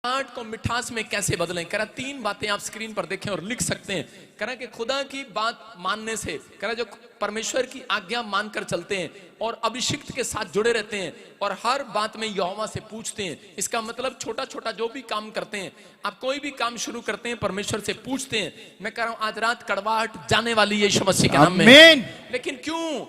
Art को मिठास में कैसे बदलें। कह रहा तीन बातें आप स्क्रीन पर देखें और लिख सकते हैं। कह रहा कि खुदा की बात मानने से, कह रहा जो परमेश्वर की आज्ञा मानकर चलते हैं और अभिषिक्त के साथ जुड़े रहते हैं और हर बात में यहोवा से पूछते हैं। इसका मतलब छोटा छोटा जो भी काम करते हैं, आप कोई भी काम शुरू करते हैं परमेश्वर से पूछते हैं। मैं कह रहा हूं आज रात कड़वाहट जाने वाली है यीशु मसीह के नाम में। लेकिन क्यों?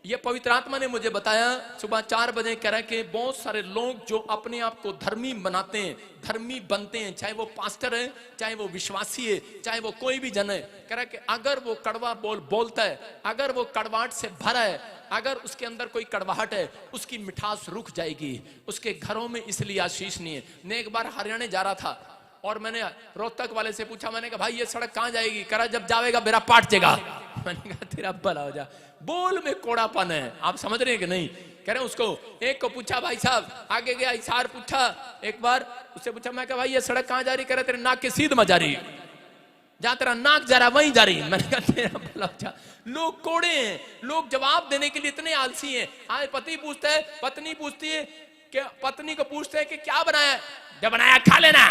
ये पवित्र आत्मा ने मुझे बताया सुबह 4 बजे, कह रहा है कि बहुत सारे लोग जो अपने आप को धर्मी बनाते हैं, धर्मी बनते हैं, चाहे वो पास्टर है, चाहे वो विश्वासी है, चाहे वो कोई भी जन है। कह रहा है कि अगर वो कड़वा बोलता है, अगर वो कड़वाहट से भरा है, अगर उसके अंदर कोई कड़वाहट है, उसकी मिठास रुक जाएगी, उसके घरों में इसलिए आशीष नहीं है। मैं एक बार हरियाणा जा रहा था और मैंने रोहतक वाले से पूछा, मैंने कहा भाई ये सड़क कहाँ जाएगी? कह रहा जब जाएगा मेरा पाट जाएगा। मैंने कहा तेरा भला हो जा, बोल में कोड़ापन है। आप समझ रहे हैं कि नहीं? कह रहे उसको, एक को पूछा भाई साहब, आगे गया इशार पूछा, एक बार उससे पूछा, मैं कहा भाई ये सड़क कहाँ जा रही? कह रहे तेरे नाक के सीध में जा रही, जहां तेरा नाक जा रहा वहीं जा रही। मैंने कहा तेरा भला हो जा। लोग कोड़े हैं, लोग जवाब देने के लिए इतने आलसी हैं। आज पति पूछता है, पत्नी पूछती है कि, पत्नी को पूछते हैं कि क्या बनाया? जब बनाया खा लेना।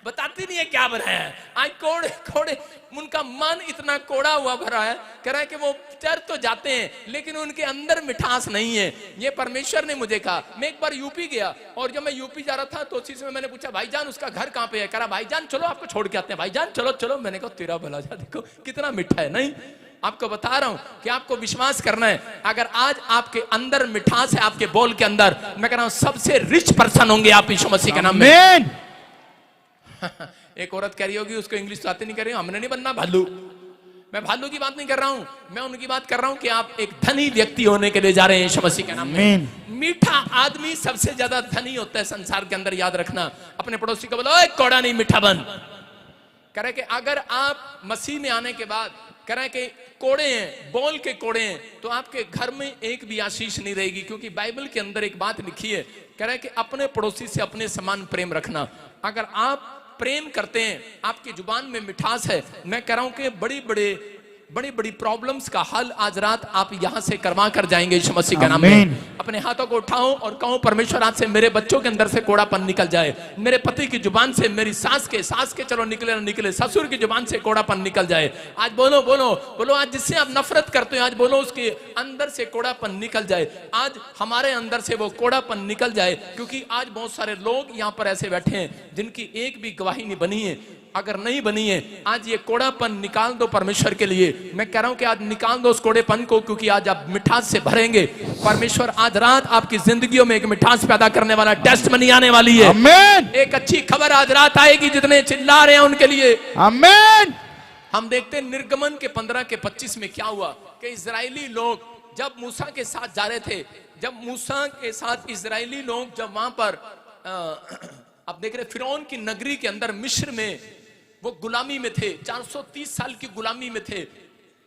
बताती नहीं है क्या बनाया है। आज कोड़े कोड़े, उनका मन इतना कोड़ा हुआ भरा है। कह रहा है कि वो चर्च तो जाते हैं लेकिन उनके अंदर मिठास नहीं है। ये परमेश्वर ने मुझे कहा। मैं एक बार यूपी गया और जब मैं यूपी जा रहा था तो उसी समय मैंने पूछा भाईजान उसका घर कहाँ पे है? कह रहा भाईजान चलो आपको छोड़ के आते हैं। भाईजान चलो चलो। मैंने कहा तेरा भला जा, देखो कितना मीठा है। नहीं, आपको बता रहा हूं कि आपको विश्वास करना है। अगर आज आपके अंदर मिठास है, आपके बोल के अंदर, मैं कह रहा हूं सबसे रिच पर्सन होंगे आप यीशु मसीह के नाम में। एक औरत कह रही होगी उसको इंग्लिश तो आती नहीं, कर रही हूं हमने नहीं बनना भालू। मैं भालू की बात नहीं कर रहा हूं, मैं उनकी बात कर रहा हूं कि आप एक धनी व्यक्ति होने के लिए जा रहे हैं यीशु मसीह के नाम में। मीठा आदमी सबसे ज्यादा धनी होता है संसार के अंदर, याद रखना। अपने पड़ोसी को बोलो कोड़ा नहीं मीठा बन। कह रहे कि अगर आप मसीह में आने के बाद, कह रहे कि कोड़े हैं, बोल के कोड़े हैं, तो आपके घर में एक भी आशीष नहीं रहेगी। क्योंकि बाइबल के अंदर एक बात लिखी है, कह रहे कि अपने पड़ोसी से अपने समान प्रेम रखना। अगर आप प्रेम करते हैं, आपकी जुबान में मिठास है, मैं कह रहा हूं कि बड़ी बड़ी प्रॉब्लम्स का हल आज रात आप यहां से करवा कर जाएंगे यीशु मसीह के नाम में। अपने हाथों को उठाओ और कहो परमेश्वर आज से मेरे बच्चों के अंदर से कोड़ापन निकल जाए। मेरे पति की जुबान से, मेरी सास के चलो निकले ना निकले, ससुर की जुबान से कोड़ापन निकल जाए। आज बोलो बोलो बोलो, आज जिससे आप नफरत करते हो आज बोलो उसके अंदर से कोड़ापन निकल जाए। आज हमारे अंदर से वो कोड़ापन निकल जाए। क्योंकि आज बहुत सारे लोग यहाँ पर ऐसे बैठे हैं जिनकी एक भी गवाही नहीं बनी है। अगर नहीं बनी है, आज ये कोड़ापन निकाल दो परमेश्वर के लिए। मैं कह रहा हूं कि आज निकाल दो उस कोड़ेपन को, क्योंकि आज आप मिठास से भरेंगे। परमेश्वर आज रात आपकी जिंदगियों में एक मिठास पैदा करने वाला टेस्टमनी आने वाली है। आमीन। एक अच्छी खबर आज रात आएगी, जितने चिल्ला रहे हैं उनके लिए। आमीन। हम देखते हैं निर्गमन के 15 के 25 में क्या हुआ कि इजरायली लोग जब मूसा के साथ जा रहे थे, जब मूसा के साथ इजरायली लोग जब वहां पर आप देख रहे फिरौन की नगरी के अंदर मिस्र में वो गुलामी में थे, 430 साल की गुलामी में थे।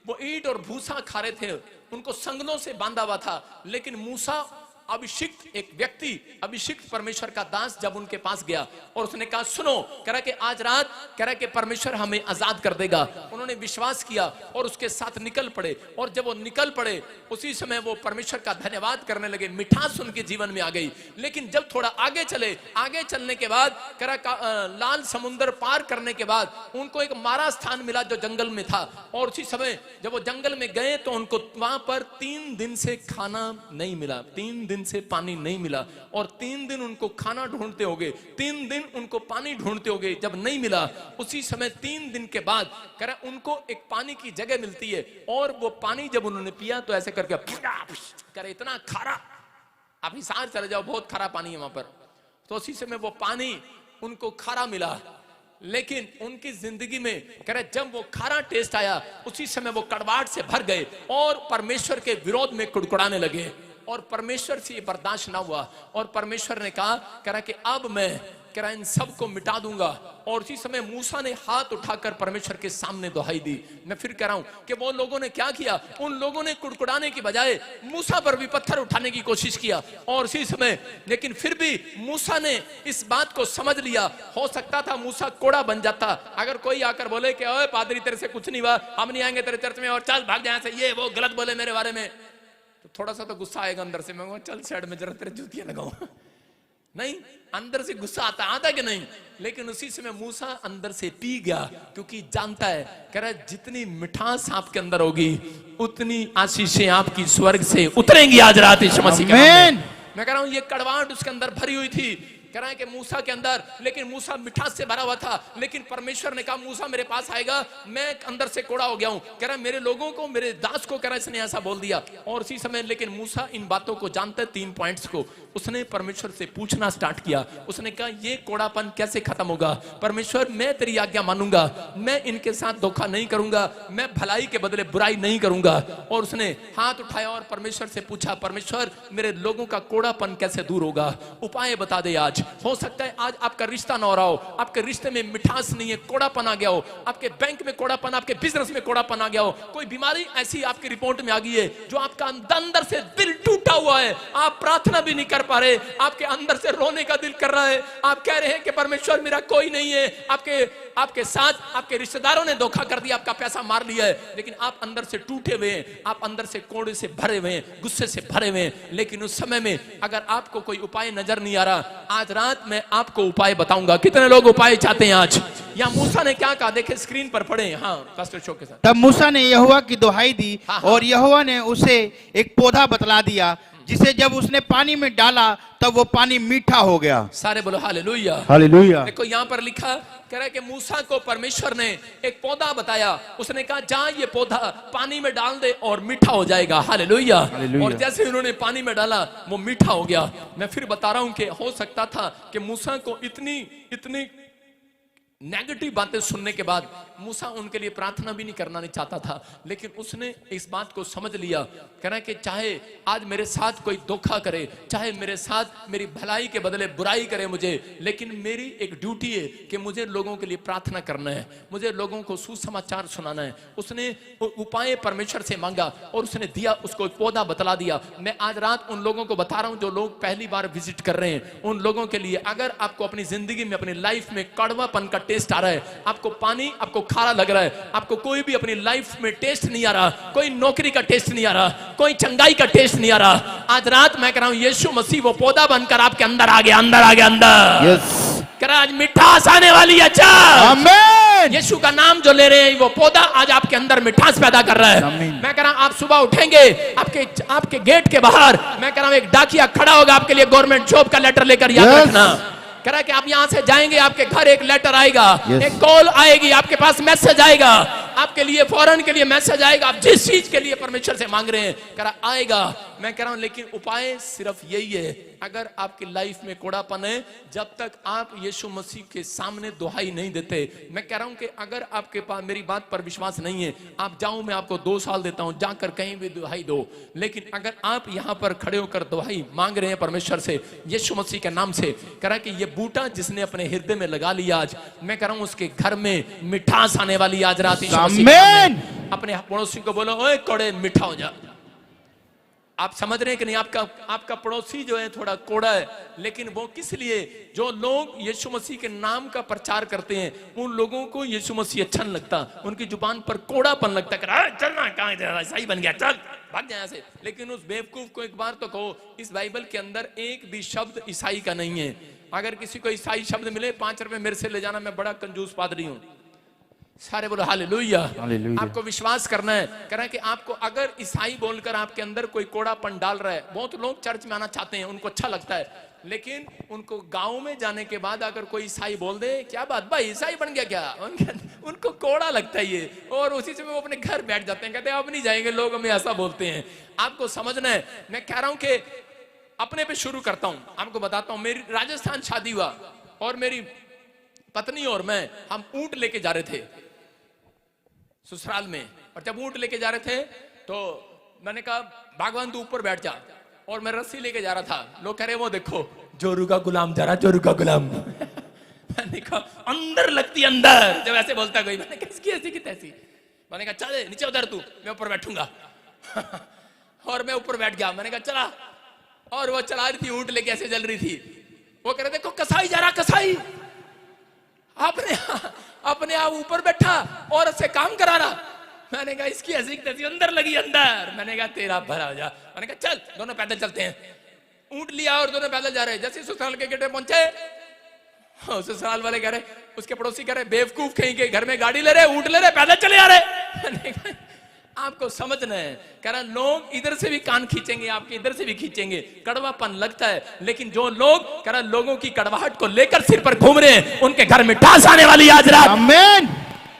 वो ईंट और भूसा खा रहे थे, उनको संगलों से बांधा हुआ था। लेकिन मूसा अभिषिक्त एक व्यक्ति, अभिषिक्त परमेश्वर का दास जब उनके पास गया और उसने कहा सुनो, कह रहा कि आज रात, कह रहा कि परमेश्वर हमें आजाद कर देगा। उन्होंने विश्वास किया और उसके साथ निकल पड़े। और जब वो निकल पड़े उसी समय वो परमेश्वर का धन्यवाद करने लगे, मिठास उनके जीवन में आ गई। लेकिन जब थोड़ा आगे चले, आगे चलने के बाद, कह रहा लाल समुद्र पार करने के बाद उनको एक मारा स्थान मिला जो जंगल में था। और उसी समय जब वो जंगल में गए तो उनको वहां पर 3 दिन से खाना नहीं मिला, 3 दिन से पानी नहीं मिला, और 3 दिन उनको खाना ढूंढते होंगे, 3 दिन उनको पानी ढूंढते होंगे। जब नहीं मिला उसी समय 3 दिन के बाद कह रहा उनको एक पानी की जगह मिलती है। और वो पानी जब उन्होंने पिया तो ऐसे करके करे इतना खारा, आप हिसार चले जाओ, बहुत खारा पानी है वहां पर। तो उसी समय वो पानी उनको खारा मिला। लेकिन उनकी जिंदगी में कह रहे जब वो खारा टेस्ट आया उसी समय वो कड़वाहट से भर गए और परमेश्वर के विरोध में कुड़कुड़ाने लगे। और परमेश्वर से ये बर्दाश्त ना हुआ और परमेश्वर ने कहा, कह रहा कि अब मैं, कह रहा इन सबको मिटा दूंगा। और उसी समय मूसा ने हाथ उठाकर परमेश्वर के सामने दुहाई दी। मैं फिर कह रहा हूं कि वो लोगों ने क्या किया, उन लोगों ने कुड़कुड़ाने की बजाय मूसा पर भी पत्थर उठाने की कोशिश किया। और उसी समय, लेकिन फिर भी मूसा ने इस बात को समझ लिया। हो सकता था मूसा कोड़ा बन जाता। अगर कोई आकर बोले कि ओए पादरी तेरे से कुछ नहीं हुआ, हम नहीं आएंगे तेरे चर्च में और चल भाग जाए से, ये वो गलत बोले मेरे बारे में, तो थोड़ा सा तो गुस्सा आएगा अंदर से। मैं चल साइड में जरा तेरे जूतियां लगाऊं। नहीं, अंदर से गुस्सा आता कि नहीं, लेकिन उसी समय मूसा अंदर से पी गया, क्योंकि जानता है, कह रहा है जितनी मिठास आपके अंदर होगी उतनी आशीषें आपकी स्वर्ग से उतरेंगी आज रात यीशु मसीह के नाम में। मैं कह रहा हूं ये कड़वाहट उसके अंदर भरी हुई थी, कह रहा है कि मूसा के अंदर, लेकिन मूसा मिठास से भरा हुआ था, लेकिन परमेश्वर ने कहा मूसा मेरे पास आएगा, मैं अंदर से कोड़ा हो गया हूं। कह रहा है मेरे लोगों को, मेरे दास को, कह रहा है इसने ऐसा बोल दिया। और उसी समय लेकिन मूसा इन बातों को जानते, 3 पॉइंट्स को उसने परमेश्वर से पूछना स्टार्ट किया। उसने कहा ये कोड़ापन कैसे खत्म होगा? परमेश्वर मैं तेरी आज्ञा मानूंगा, मैं इनके साथ धोखा नहीं करूंगा, मैं भलाई के बदले बुराई नहीं करूंगा। और उसने हाथ उठाया और परमेश्वर से पूछा, परमेश्वर मेरे लोगों का कोड़ापन कैसे दूर होगा? उपाय बता दे। आज हो सकता है आज आपका रिश्ता ना हो रहा हो, आपके रिश्ते में मिठास नहीं है, कोड़ापन आ गया हो, आपके बैंक में कोड़ापन, आपके बिजनेस में कोड़ापन आ गया हो, कोई बीमारी ऐसी आपकी रिपोर्ट में आ गई है जो आपका अंदर से दिल टूटा हुआ है, आप प्रार्थना भी नहीं कर पा रहे, आपके अंदर से रोने का दिल कर रहा है, आप कह रहे हैं कि परमेश्वर मेरा कोई नहीं है, आपके साथ आपके रिश्तेदारों ने धोखा कर दिया, आपका पैसा मार लिया है, लेकिन आप अंदर से टूटे हुए हैं, आप अंदर से कोड़े से भरे हुए हैं, गुस्से से भरे हुए हैं। लेकिन उस समय में अगर आपको कोई उपाय नजर नहीं आ रहा, आज रात मैं आपको उपाय बताऊंगा। कितने लोग उपाय चाहते हैं आज? या मूसा ने क्या कहा, देखे स्क्रीन पर पढ़े। हाँ पास्टर शो के साथ। तब मूसा ने यहोवा की दुहाई दी, हाँ। और यहोवा ने उसे एक पौधा बतला दिया, जिसे जब उसने पानी में डाला तब वो पानी मीठा हो गया। सारे बोलो हालेलुया। हालेलुया। देखो यहाँ पर लिखा, कह रहा है कि मूसा को परमेश्वर ने एक पौधा बताया, उसने कहा जा ये पौधा पानी में डाल दे और मीठा हो जाएगा। हालेलुया। और जैसे उन्होंने पानी में डाला वो मीठा हो गया। मैं फिर बता रहा हूं कि हो सकता था कि मूसा को इतनी नेगेटिव बातें सुनने के बाद मूसा उनके लिए प्रार्थना भी नहीं करना नहीं चाहता था, लेकिन उसने इस बात को समझ लिया, कहना कि चाहे आज मेरे साथ कोई धोखा करे, चाहे मेरे साथ मेरी भलाई के बदले बुराई करे मुझे, लेकिन मेरी एक ड्यूटी है कि मुझे लोगों के लिए प्रार्थना करना है, मुझे लोगों को सुसमाचार सुनाना है। उसने उपाय परमेश्वर से मांगा और उसने दिया, उसको एक पौधा बतला दिया। मैं आज रात उन लोगों को बता रहा हूं जो लोग पहली बार विजिट कर रहे हैं, उन लोगों के लिए, अगर आपको अपनी जिंदगी में, अपनी लाइफ में कड़वापन का टेस्ट आ रहा है, आपको पानी आपको खारा लग रहा है, आपको कोई भी अपनी लाइफ में टेस्ट नहीं आ रहा, कोई नौकरी का टेस्ट नहीं आ रहा, कोई चंगाई का टेस्ट नहीं आ रहा, आज रात मैं कह रहा हूं यीशु मसीह वो पौधा बनकर आपके अंदर आ गया, अंदर। यस। कह रहा आज मिठास आने वाली है। अच्छा आमीन। यीशु का नाम जो ले रहे हैं वो पौधा आज आपके अंदर मिठास पैदा कर रहा है। मैं कह रहा हूं आप सुबह उठेंगे, आपके गेट के बाहर मैं कह रहा हूं एक डाकिया खड़ा होगा आपके लिए गवर्नमेंट जॉब का लेटर लेकर। याद रखना, कह रहा है कि आप यहां से जाएंगे, आपके घर एक लेटर आएगा, एक कॉल आएगी, आपके पास मैसेज आएगा, आपके लिए फौरन के लिए मैसेज आएगा, आप जिस चीज के लिए परमेश्वर से मांग रहे हैं कह रहा आएगा। मैं कह रहा हूं लेकिन उपाय सिर्फ यही है, अगर आपकी लाइफ में कोड़ापन है, जब तक आप यीशु मसीह के सामने दुहाई नहीं देते, मैं कह रहा हूं कि अगर आपके पास मेरी बात पर विश्वास नहीं है, आप जाओ, मैं आपको 2 साल देता हूं, जाकर कहीं भी दुहाई दो, लेकिन अगर आप यहां पर खड़े होकर दुहाई मांग रहे हैं परमेश्वर से यीशु मसीह के नाम से, कह रहा है कि ये बूटा जिसने अपने हृदय में लगा लिया, आज मैं कह रहा हूं उसके घर में मिठास आने वाली आज रात। आमीन। अपने पड़ोसी को बोलो ओए कोड़े मीठा हो जा। आप समझ रहे हैं कि नहीं, आपका पड़ोसी जो है थोड़ा कोड़ा है, लेकिन वो किस लिए, जो लोग यीशु मसीह के नाम का प्रचार करते हैं उन लोगों को यीशु मसीह अच्छा नहीं लगता, उनकी जुबान पर कोड़ापन लगता है, चलना कहां सही बन गया, चल भाग जाए से। लेकिन उस बेवकूफ को एक बार तो कहो, इस बाइबल के अंदर एक भी शब्द ईसाई का नहीं है। अगर किसी को ईसाई शब्द मिले 5 रुपए मेरे से ले जाना, मैं बड़ा कंजूस पादरी हूं। सारे बोलो हालेलुया। आपको विश्वास करना है, कह रहा है कि आपको अगर ईसाई बोलकर आपके अंदर कोई कोड़ापन डाल रहा है, बहुत लोग चर्च में आना चाहते हैं, उनको अच्छा लगता है, लेकिन उनको गांव में जाने के बाद अगर कोई ईसाई बोल दे क्या बात भाई ईसाई बन गया क्या, उनको कोड़ा लगता है ये, और उसी से वो अपने घर बैठ जाते हैं, कहते हैं अब नहीं जाएंगे, लोग हमें ऐसा बोलते हैं। आपको समझना है, मैं कह रहा हूं कि अपने पे शुरू करता हूं, आपको बताता हूं। मेरी राजस्थान शादी हुआ और मेरी पत्नी और मैं, हम ऊंट लेके जा रहे थे ससुराल में, और जब ऊंट लेके जा रहे थे तो मैंने कहा भगवान तू ऊपर बैठ जा, और मैं रस्सी लेके जा रहा था, लोग कह रहे वो देखो जोरू का गुलाम जा रहा, जोरू का गुलाम। मैंने कहा अंदर लगती अंदर, जब ऐसे बोलता कोई, मैंने कहा इसकी ऐसी की तैसी, मैंने कहा चल नीचे उधर तू, मैं ऊपर बैठूंगा। और मैं ऊपर बैठ गया, मैंने कहा चला, और वो चला रही थी ऊंट लेके, ऐसे चल रही थी, वो कह रहे देखो कसाई जा रहा, कसाई अपने आप ऊपर बैठा और से काम करा रहा। मैंने कहा इसकी हंसी तैसी, अंदर लगी अंदर। मैंने कहा तेरा भला हो जा। मैंने कहा चल दोनों पैदल चलते हैं। ऊंट लिया और दोनों पैदल जा रहे। जैसे ससुराल के गेट पे पहुंचे, ससुराल वाले कह रहे, उसके पड़ोसी कह रहे बेवकूफ कहीं के, घर में गाड़ी ले रहे, ऊंट ले रहे, पैदल चले आ रहे। आपको समझना है, कह रहा लोग इधर से भी कान खींचेंगे, आपके इधर से भी खींचेंगे, कड़वापन लगता है, लेकिन जो लोग कह रहा लोगों की कड़वाहट को लेकर सिर पर घूम रहे हैं, उनके घर में टास आने वाली आज रात। आमीन।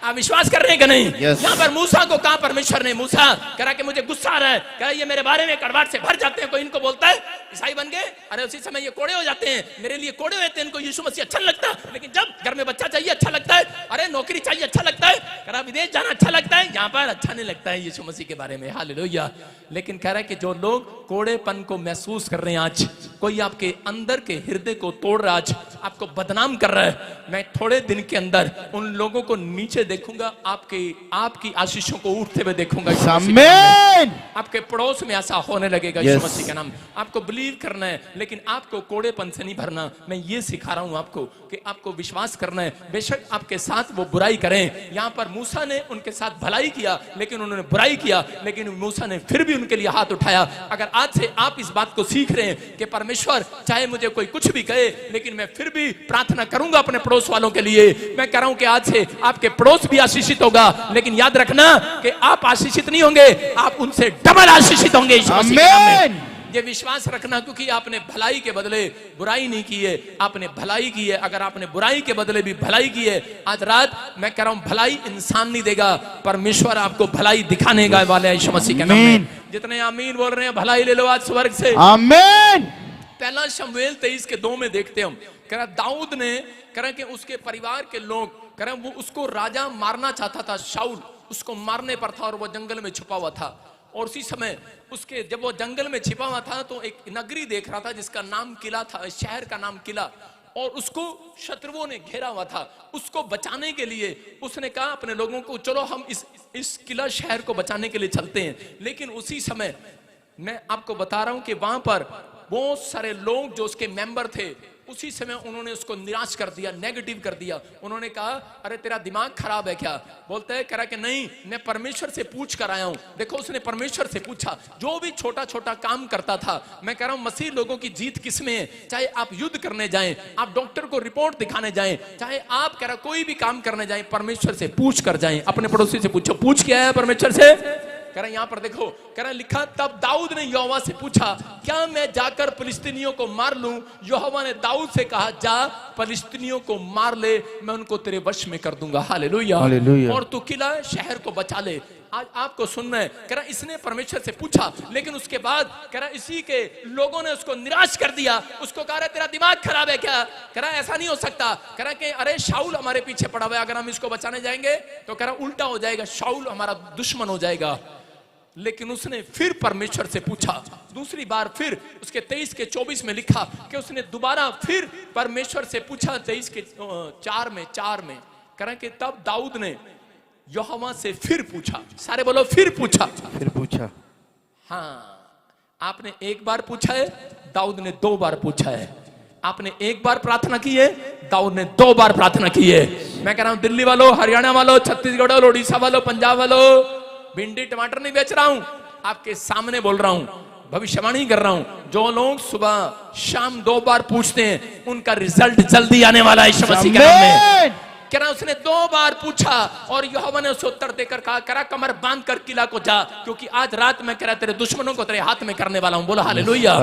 आप विश्वास कर रहे हैं कि नहीं? Yes. यहाँ पर मूसा को कहा परमेश्वर ने, मूसा कह रहा कि मुझे गुस्सा आ रहा है, कह रहा ये मेरे बारे में कड़वाहट से भर जाते हैं, कोई इनको बोलता है ईसाई बन गए, अरे उसी समय ये कोड़े हो जाते हैं, मेरे लिए कोड़े होते हैं, इनको यीशु मसीह अच्छा लगता है, लेकिन जब घर में बच्चा चाहिए अच्छा लगता है, अरे नौकरी चाहिए अच्छा लगता है, कह रहा विदेश जाना अच्छा लगता है, यहाँ पर अच्छा नहीं लगता है यीशु मसीह के बारे में। हालेलुया। लेकिन कह रहा है कि जो लोग कोड़ेपन को महसूस कर रहे हैं, आज कोई आपके अंदर के हृदय को तोड़ रहा है, आज आपको बदनाम कर रहा है, मैं थोड़े दिन के अंदर उन लोगों को नीचे देखूंगा, आपकी आशीषों को उठते हुए देखूंगा। आमीन। आपके पड़ोस में ऐसा होने लगेगा यीशु मसीह के नाम। आपको बिलीव करना है, लेकिन आपको कोड़ेपन से नहीं भरना। मैं ये सिखा रहा हूं आपको कि आपको विश्वास करना है, बेशक आपके साथ वो बुराई करें। यहां पर मूसा ने उनके साथ भलाई किया, लेकिन उन्होंने बुराई किया, लेकिन मूसा ने फिर भी उनके लिए हाथ उठाया। अगर आज से आप इस बात को सीख रहे हैं कि परमेश्वर चाहे मुझे कोई कुछ भी कहे, लेकिन मैं फिर भी प्रार्थना करूंगा अपने पड़ोस वालों के लिए, मैं कह रहा हूं कि आज से आपके पड़ोस भी आशीषित होगा, लेकिन याद रखना कि आप आशीषित नहीं होंगे, आप उनसे डबल आशीषित होंगे। आमीन। ये विश्वास रखना, क्योंकि आपने भलाई के बदले बुराई नहीं की है, आपने भलाई की है। अगर आपने बुराई के बदले भी भलाई की है, आज रात मैं कह रहा हूं भलाई इंसान नहीं देगा, परमेश्वर आपको भलाई दिखाने का वाले यीशु मसीह के नाम में। जितने आमीन बोल रहे हैं, भलाई ले लो आज स्वर्ग से। आमीन। पहला शमूएल 23:2 में देखते हम, कह रहा दाऊद ने कह रहा कि उसके परिवार के लोग कह रहा वो उसको राजा मारना चाहता था, शाऊल उसको मारने पर था और वो जंगल में छुपा हुआ था। और उसी समय उसके जब वो जंगल में छिपा हुआ था तो एक नगरी देख रहा था जिसका नाम किला था, शहर का नाम किला, और उसको शत्रुओं ने घेरा हुआ था। उसको बचाने के लिए उसने कहा अपने लोगों को, चलो हम इस किला शहर को बचाने के लिए चलते हैं। लेकिन उसी समय मैं आपको बता रहा हूं कि वहां पर बहुत सारे लोग जो उसके मेंबर थे, उसी समय उन्होंने उसको निराश कर दिया, नेगेटिव कर दिया। उन्होंने कहा अरे तेरा दिमाग खराब है क्या? बोलता है, कह कि नहीं, मैं परमेश्वर से पूछ कर आया हूं। देखो उसने परमेश्वर से पूछा, जो भी छोटा छोटा काम करता था। मैं कह रहा हूं मसीह लोगों की जीत किसमें है? चाहे आप युद्ध करने जाएं, आप डॉक्टर को रिपोर्ट दिखाने जाएं, चाहे आप कह रहा कोई भी काम करने जाएं, परमेश्वर से पूछ कर जाएं। अपने पड़ोसी से पूछो, पूछ क्या है परमेश्वर से? कह रहा यहाँ पर देखो, कह रहा लिखा, तब दाऊद ने यहोवा से पूछा, क्या मैं जाकर फिलिस्तीनियों को मार लूं? यहोवा ने दाऊद से कहा, जा फिलिस्तीनियों को मार ले, मैं उनको तेरे वश में कर दूंगा। हालेलुया। और तू किला शहर को बचा ले। आज आपको सुनना है, कह रहा इसने परमेश्वर से पूछा, लेकिन उसके बाद कह रहा इसी के लोगों ने उसको निराश कर दिया। उसको कह रहा तेरा दिमाग खराब है क्या? कह रहा ऐसा नहीं हो सकता। कह रहा कि अरे शाऊल हमारे पीछे पड़ा हुआ है, अगर हम इसको बचाने जाएंगे तो कह रहा उल्टा हो जाएगा, शाऊल हमारा दुश्मन हो जाएगा। लेकिन उसने फिर परमेश्वर से पूछा, दूसरी बार फिर उसके 23:24 में लिखा कि उसने दोबारा फिर परमेश्वर से पूछा। 23:4 में कह रहा कि तब दाऊद ने यहोवा से फिर पूछा। सारे बोलो, फिर पूछा। हाँ, आपने एक बार पूछा है, दाऊद ने 2 बार पूछा है। आपने एक बार प्रार्थना की है, दाऊद ने 2 बार प्रार्थना की है। मैं कह रहा हूं दिल्ली वालों, हरियाणा वालों, छत्तीसगढ़ वालों, उड़ीसा वालों, पंजाब वालों, भिंडी टमाटर नहीं बेच रहा हूं, आपके सामने बोल रहा हूं, भविष्यवाणी कर रहा हूं। जो लोग सुबह शाम 2 बार पूछते हैं, उनका रिजल्ट जल्दी आने वाला है यीशु मसीह के नाम में। कह रहा उसने 2 बार पूछा और यहोवा ने उसे उत्तर देकर कहा, करा कमर बांध कर किला को जा, क्योंकि आज रात में कह रहा तेरे दुश्मनों को तेरे हाथ में करने वाला हूं। बोला हालेलुया।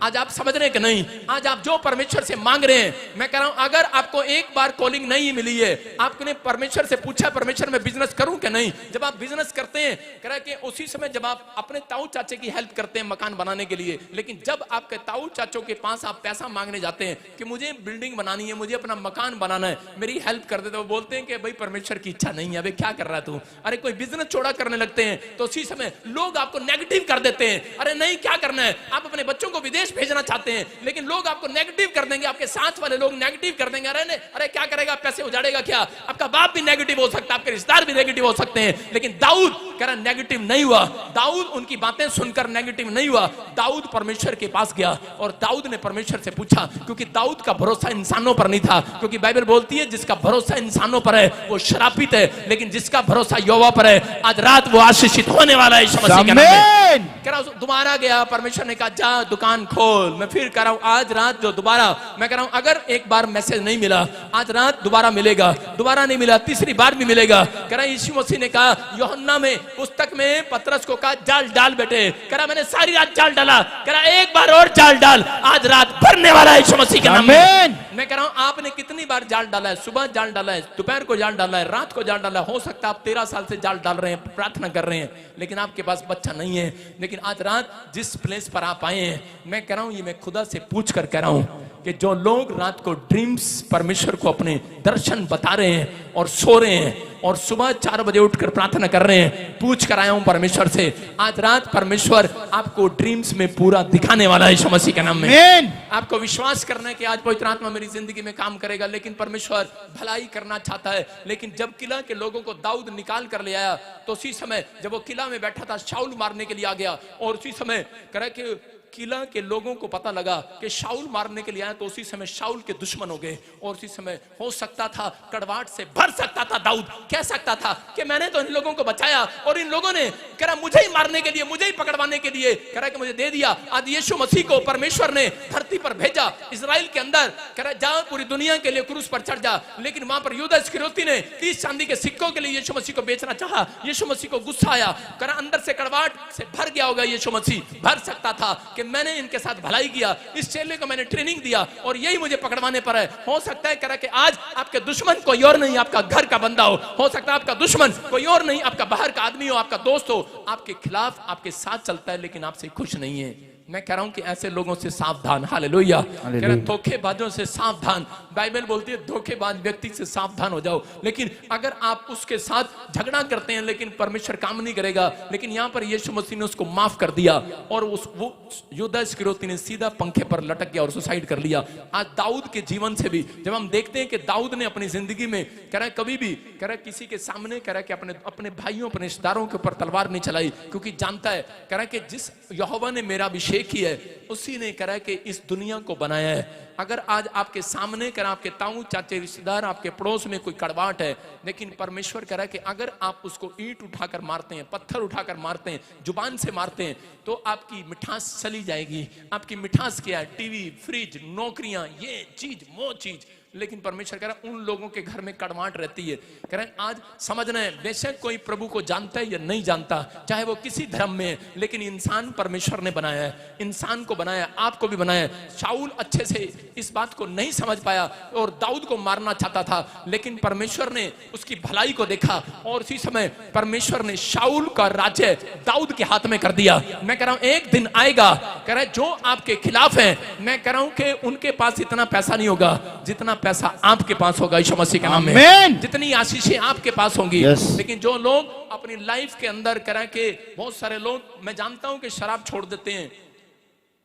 आज आप समझ रहे हैं कि नहीं? आज आप जो परमेश्वर से मांग रहे हैं, मैं कह रहा हूं अगर आपको एक बार कॉलिंग नहीं मिली है, आपने परमेश्वर से पूछा परमेश्वर मैं बिजनेस करूं कि नहीं, जब आप बिजनेस करते हैं, कह रहा कि उसी समय जब आप अपने ताऊ चाचे की हेल्प करते हैं मकान बनाने के लिए, लेकिन जब आपके ताऊ चाचों के पास आप पैसा मांगने जाते हैं कि मुझे बिल्डिंग बनानी है, मुझे अपना मकान बनाना है, मेरी हेल्प कर देते, वो बोलते हैं कि भाई परमेश्वर की इच्छा नहीं है, अबे क्या कर रहा तू? अरे कोई बिजनेस छोड़ा करने लगते हैं तो उसी समय लोग आपको नेगेटिव कर देते हैं। अरे नहीं, क्या करना है? आप अपने बच्चों को विदेश भेजना चाहते हैं, लेकिन लोग आपको नेगेटिव कर देंगे, आपके साथ वाले लोग नेगेटिव कर देंगे। अरे क्या करेगा, पैसे उजाड़ेगा क्या? आपका बाप भी नेगेटिव हो सकता है, आपके रिश्तेदार भी नेगेटिव हो सकते हैं, लेकिन दाऊद कह रहा नेगेटिव नहीं हुआ। दाऊद उनकी बातें सुनकर नेगेटिव नहीं हुआ। दाऊद परमेश्वर के पास गया और दाऊद ने परमेश्वर से पूछा, क्योंकि दाऊद का भरोसा इंसानों पर नहीं था, क्योंकि बाइबल बोलती है जिसका भरोसा भरोसा इंसानों पर है वो श्रापित है, लेकिन जिसका भरोसा यहोवा पर है आज रात वो आशीषित होने वाला है यीशु मसीह के नाम में। कह रहा हूं दोबारा गया, परमेश्वर ने कहा जा दुकान खोल। मैं फिर कह रहा हूं आज रात जो दोबारा मैं कह रहा हूं अगर एक बार मैसेज नहीं मिला आज रात दोबारा मिलेगा, दोबारा नहीं मिला तीसरी बार भी मिलेगा। कह रहा यीशु मसीह ने कहा यूहन्ना में पुस्तक में पतरस को कहा जाल डाल बेटे। कह रहा मैंने सारी रात जाल डाला। कह रहा एक बार और जाल डाल, आज रात भरने वाला है यीशु मसीह के नाम में। मैं कह रहा हूं आपने कितनी बार जाल डाला है? सुबह जाल डाला है, दोपहर को जाल डाला है, रात को जाल डाला है। हो सकता है आप 13 साल से जाल डाल रहे हैं, प्रार्थना कर रहे हैं, लेकिन आपके पास बच्चा नहीं है। लेकिन आज रात जिस प्लेस पर आप आए हैं, मैं कह रहा हूं ये मैं खुदा से पूछ कर कह रहा हूं कि जो लोग रात को ड्रीम्स परमेश्वर को अपने दर्शन बता रहे हैं और सो रहे हैं और सुबह 4 बजे उठकर प्रार्थना कर रहे हैं, पूछ कर आया हूं परमेश्वर से आज रात परमेश्वर आपको ड्रीम्स में पूरा दिखाने वाला है यीशु मसीह के नाम में। आपको विश्वास करना है कि आज पवित्र आत्मा मेरी जिंदगी में काम करेगा, लेकिन परमेश्वर भलाई करना चाहता है। लेकिन जब किला के लोगों को दाऊद निकाल कर ले आया तो उसी समय जब वो किला में बैठा था शाऊल मारने के लिए आ गया, और उसी समय कह कि किला के लोगों को पता लगा कि शाऊल मारने के लिए आया, तो उसी समय शाऊल के दुश्मन हो गए। और उसी समय हो सकता था कड़वाहट से भर सकता था दाऊद, कह सकता था कि मैंने तो इन लोगों को बचाया और इन लोगों ने कह रहा मुझे ही मारने के लिए, मुझे ही पकड़वाने के लिए कह रहा कि मुझे दे दिया। आज यीशु मसीह को परमेश्वर ने धरती पर भेजा, इजराइल के अंदर कह रहा जा पूरी दुनिया के लिए क्रूस पर चढ़ जा। लेकिन वहां पर यूदा इस्करियोती ने 30 चांदी के सिक्कों के लिए यीशु मसीह को बेचना चाहा। यीशु मसीह को गुस्सा आया, कह रहा अंदर से कड़वाहट से भर गया होगा यीशु मसीह, भर सकता था कि मैंने इनके साथ भलाई किया, इस चेले को मैंने ट्रेनिंग दिया और यही मुझे पकड़वाने पर है। हो सकता है कह कि आज आपके दुश्मन कोई और नहीं, आपका घर का बंदा हो सकता है आपका दुश्मन कोई और नहीं, आपका बाहर का आदमी हो, आपका दोस्त हो, आपके खिलाफ आपके साथ चलता है लेकिन आपसे खुश नहीं है। मैं कह रहा हूं कि ऐसे लोगों से सावधान। हालेलुया। कह रहा धोखेबाजों से सावधान। बाइबल बोलती है धोखेबाज व्यक्ति से सावधान हो जाओ। लेकिन अगर आप उसके साथ झगड़ा करते हैं लेकिन परमेश्वर काम नहीं करेगा। लेकिन यहां पर यीशु मसीह ने उसको माफ कर दिया और वो यूदा इस्करियोती ने सीधा पंखे पर लटक गया और सुसाइड कर लिया। आज दाऊद के जीवन से भी जब हम देखते हैं कि दाऊद ने अपनी जिंदगी में कह रहा कभी भी कह रहा किसी के सामने कह रहा कि अपने भाइयों अपने रिश्तेदारों के ऊपर तलवार नहीं चलाई, क्योंकि जानता है कह रहा कि जिस यहोवा ने मेरा अभिषेक किया है उसी ने कह रहा कि इस दुनिया को बनाया है। अगर आज आपके सामने कर आपके ताऊ चाचे रिश्तेदार आपके पड़ोस में कोई कड़वाहट है, लेकिन परमेश्वर कह रहा है कि अगर आप उसको ईंट उठाकर मारते हैं, पत्थर उठाकर मारते हैं, जुबान से मारते हैं, तो आपकी मिठास चली जाएगी। आपकी मिठास क्या है? टीवी, फ्रिज, नौकरियां, ये चीज वो चीज। लेकिन परमेश्वर कह रहा है उन लोगों के घर में कड़वाहट रहती है। कह रहे हैं आज समझना है बेशक कोई प्रभु को जानता है या नहीं जानता, चाहे वो किसी धर्म में है, लेकिन इंसान परमेश्वर ने बनाया है, इंसान को बनाया, आपको भी बनाया है। शाऊल अच्छे से इस बात को नहीं समझ पाया और दाऊद को मारना चाहता था, लेकिन परमेश्वर ने उसकी भलाई को देखा और उसी समय परमेश्वर ने शाऊल का राज्य दाऊद के हाथ में कर दिया। मैं कह रहा हूं एक दिन आएगा कह रहा है जो आपके खिलाफ है, मैं कह रहा हूं कि उनके पास इतना पैसा नहीं होगा जितना पैसा आपके पास होगा यीशु मसीह के नाम में, जितनी आशीषें आपके पास होंगी। लेकिन जो लोग अपनी लाइफ के अंदर करें कि बहुत सारे लोग मैं जानता हूं कि शराब छोड़ देते हैं,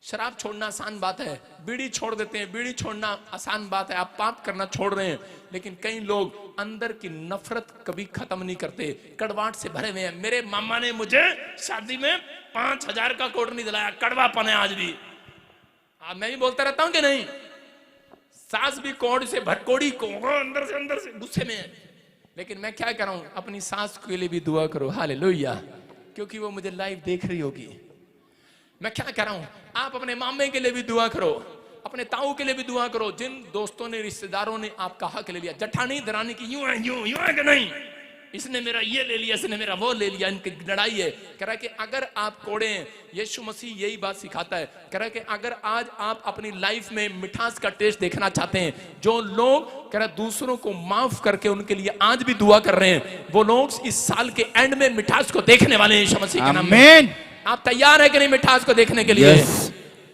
शराब छोड़ना आसान बात है, बीड़ी छोड़ देते हैं, बीड़ी छोड़ना आसान बात है, आप पाप करना छोड़ रहे हैं। लेकिन कई लोग अंदर की नफरत कभी खत्म नहीं करते, कड़वाहट से भरे हुए हैं। मेरे मामा ने मुझे शादी में 5000 का कोट नहीं दिलाया, कड़वापन है आज भी। मैं भी बोलता रहता हूं कि नहीं, सास भी कोड़ से भटकोड़ी को अंदर से गुस्से में है। लेकिन मैं क्या कर रहा हूं, अपनी सास के लिए भी दुआ करो, हालेलुया, क्योंकि वो मुझे लाइव देख रही होगी। मैं क्या कर रहा हूं, आप अपने मामे के लिए भी दुआ करो, अपने ताऊ के लिए भी दुआ करो, जिन दोस्तों ने रिश्तेदारों ने आपका हक ले लिया। जठानी दरानी की यूं है कि नहीं, इसने मेरा ये ले लिया, इसने मेरा वो ले लिया, इनकी लड़ाई है। कह रहा है कि अगर आप कोड़े हैं, यीशु मसीह यही बात सिखाता है। कह रहा है कि अगर आज आप अपनी लाइफ में मिठास का टेस्ट देखना चाहते हैं, जो लोग कह रहा है दूसरों को माफ करके उनके लिए आज भी दुआ कर रहे हैं, वो लोग इस साल के एंड में मिठास को देखने वाले हैं यीशु मसीह के नाम में। आप तैयार है कि नहीं मिठास को देखने के लिए?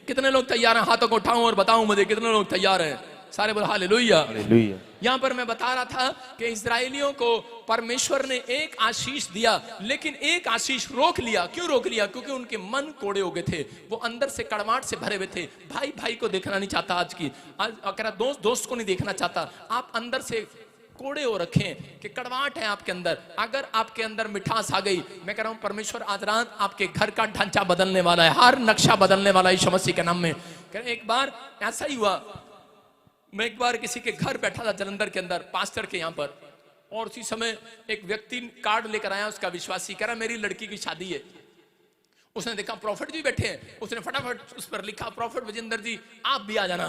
कितने लोग तैयार हैं? हाथों को उठाऊं और बताऊं मुझे कितने लोग तैयार हैं। सारे बोलो हालेलुया। यहां पर मैं बता रहा था कि इस्राएलियों को परमेश्वर ने एक आशीष दिया, लेकिन एक आशीष रोक लिया। क्यों रोक लिया? क्योंकि उनके मन कोड़े हो गए थे, वो अंदर से कड़वाहट से भरे हुए थे। भाई भाई को देखना नहीं चाहता, आज दोस्त दोस्त को नहीं देखना चाहता। आप अंदर से कोड़े हो रखें कि कड़वाहट है आपके अंदर। अगर आपके अंदर मिठास आ गई, मैं कह रहा हूं परमेश्वर आज रात आपके घर का ढांचा बदलने वाला है, हर नक्शा बदलने वाला है यीशु मसीह के नाम में। एक बार ऐसा ही हुआ, मैं एक बार किसी के घर बैठा था जलंधर के अंदर, पास्टर के यहाँ पर, और उसी समय एक व्यक्ति कार्ड लेकर आया, उसका विश्वासी, कह रहा मेरी लड़की की शादी है। उसने देखा प्रॉफिट जी बैठे हैं, उसने फटाफट उस पर लिखा प्रॉफिट विजेंद्र जी आप भी आ जाना।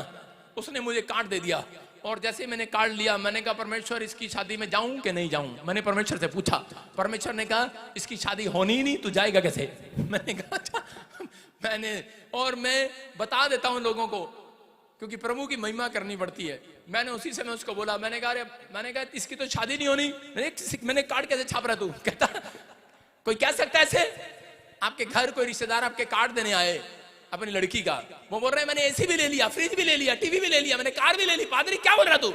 उसने मुझे कार्ड दे दिया, और जैसे मैंने कार्ड लिया, मैंने कहा परमेश्वर इसकी शादी में जाऊं कि नहीं जाऊं। मैंने परमेश्वर से पूछा, परमेश्वर ने कहा इसकी शादी होनी ही नहीं, तू जाएगा कैसे? मैंने कहा अच्छा। और मैं बता देता हूं लोगों को, क्योंकि प्रभु की महिमा करनी पड़ती है। मैंने उसी समय उसको बोला, मैंने कहा इसकी तो शादी नहीं होनी। मैंने कार्ड कैसे छाप रहा तू? कहता कोई कह सकता है ऐसे? आपके घर कोई रिश्तेदार आपके कार्ड देने आए अपनी लड़की का, वो बोल रहे हैं मैंने एसी भी ले लिया, फ्रिज भी ले लिया, टीवी भी ले लिया, मैंने कार भी ले ली, पादरी क्या बोल रहा तू?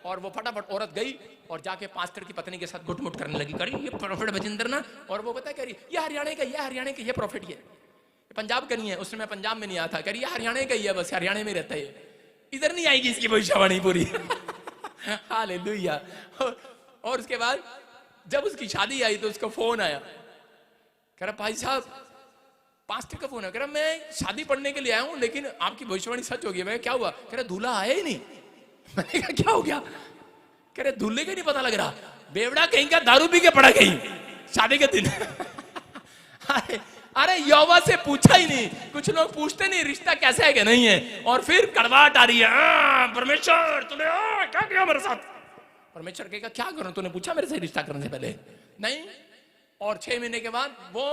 और वो फटाफट औरत गई और जाके पास्टर की पत्नी के साथ गुटमुट करने लगी, करी ये प्रॉफिट विजेंद्र ना। और वो पता है, कह रही ये हरियाणा का, ये हरियाणा का, ये प्रॉफिट ये पंजाब का नहीं है। उसमें मैं पंजाब में नहीं आया था, कह रही ये हरियाणा का ही है, बस हरियाणा में रहता है, इधर नहीं आएगी इसकी भविष्यवाणी पूरी। हालेलुया। और उसके बाद जब उसकी शादी आई तो उसका फोन आया, कह रहा भाई साहब, पास्टर का फोन है, कह रहा मैं शादी पढ़ने के लिए आया हूं, लेकिन आपकी भविष्यवाणी सच हो गई। मैं क्या हुआ? कह रहा दूल्हा आया ही नहीं। मैंने कहा क्या हो गया? कह रहे दूल्हे का नहीं पता लग रहा, बेवड़ा कहीं का दारू पी के पड़ा कहीं शादी के दिन। अरे यौवा से पूछा ही नहीं। कुछ लोग पूछते नहीं रिश्ता कैसा है कि नहीं है, और फिर कड़वाहट आ रही है, परमेश्वर तूने क्या किया मेरे साथ? परमेश्वर कहेगा क्या करूं, तूने पूछा मेरे से रिश्ता करने से पहले? नहीं। और 6 महीने के बाद वो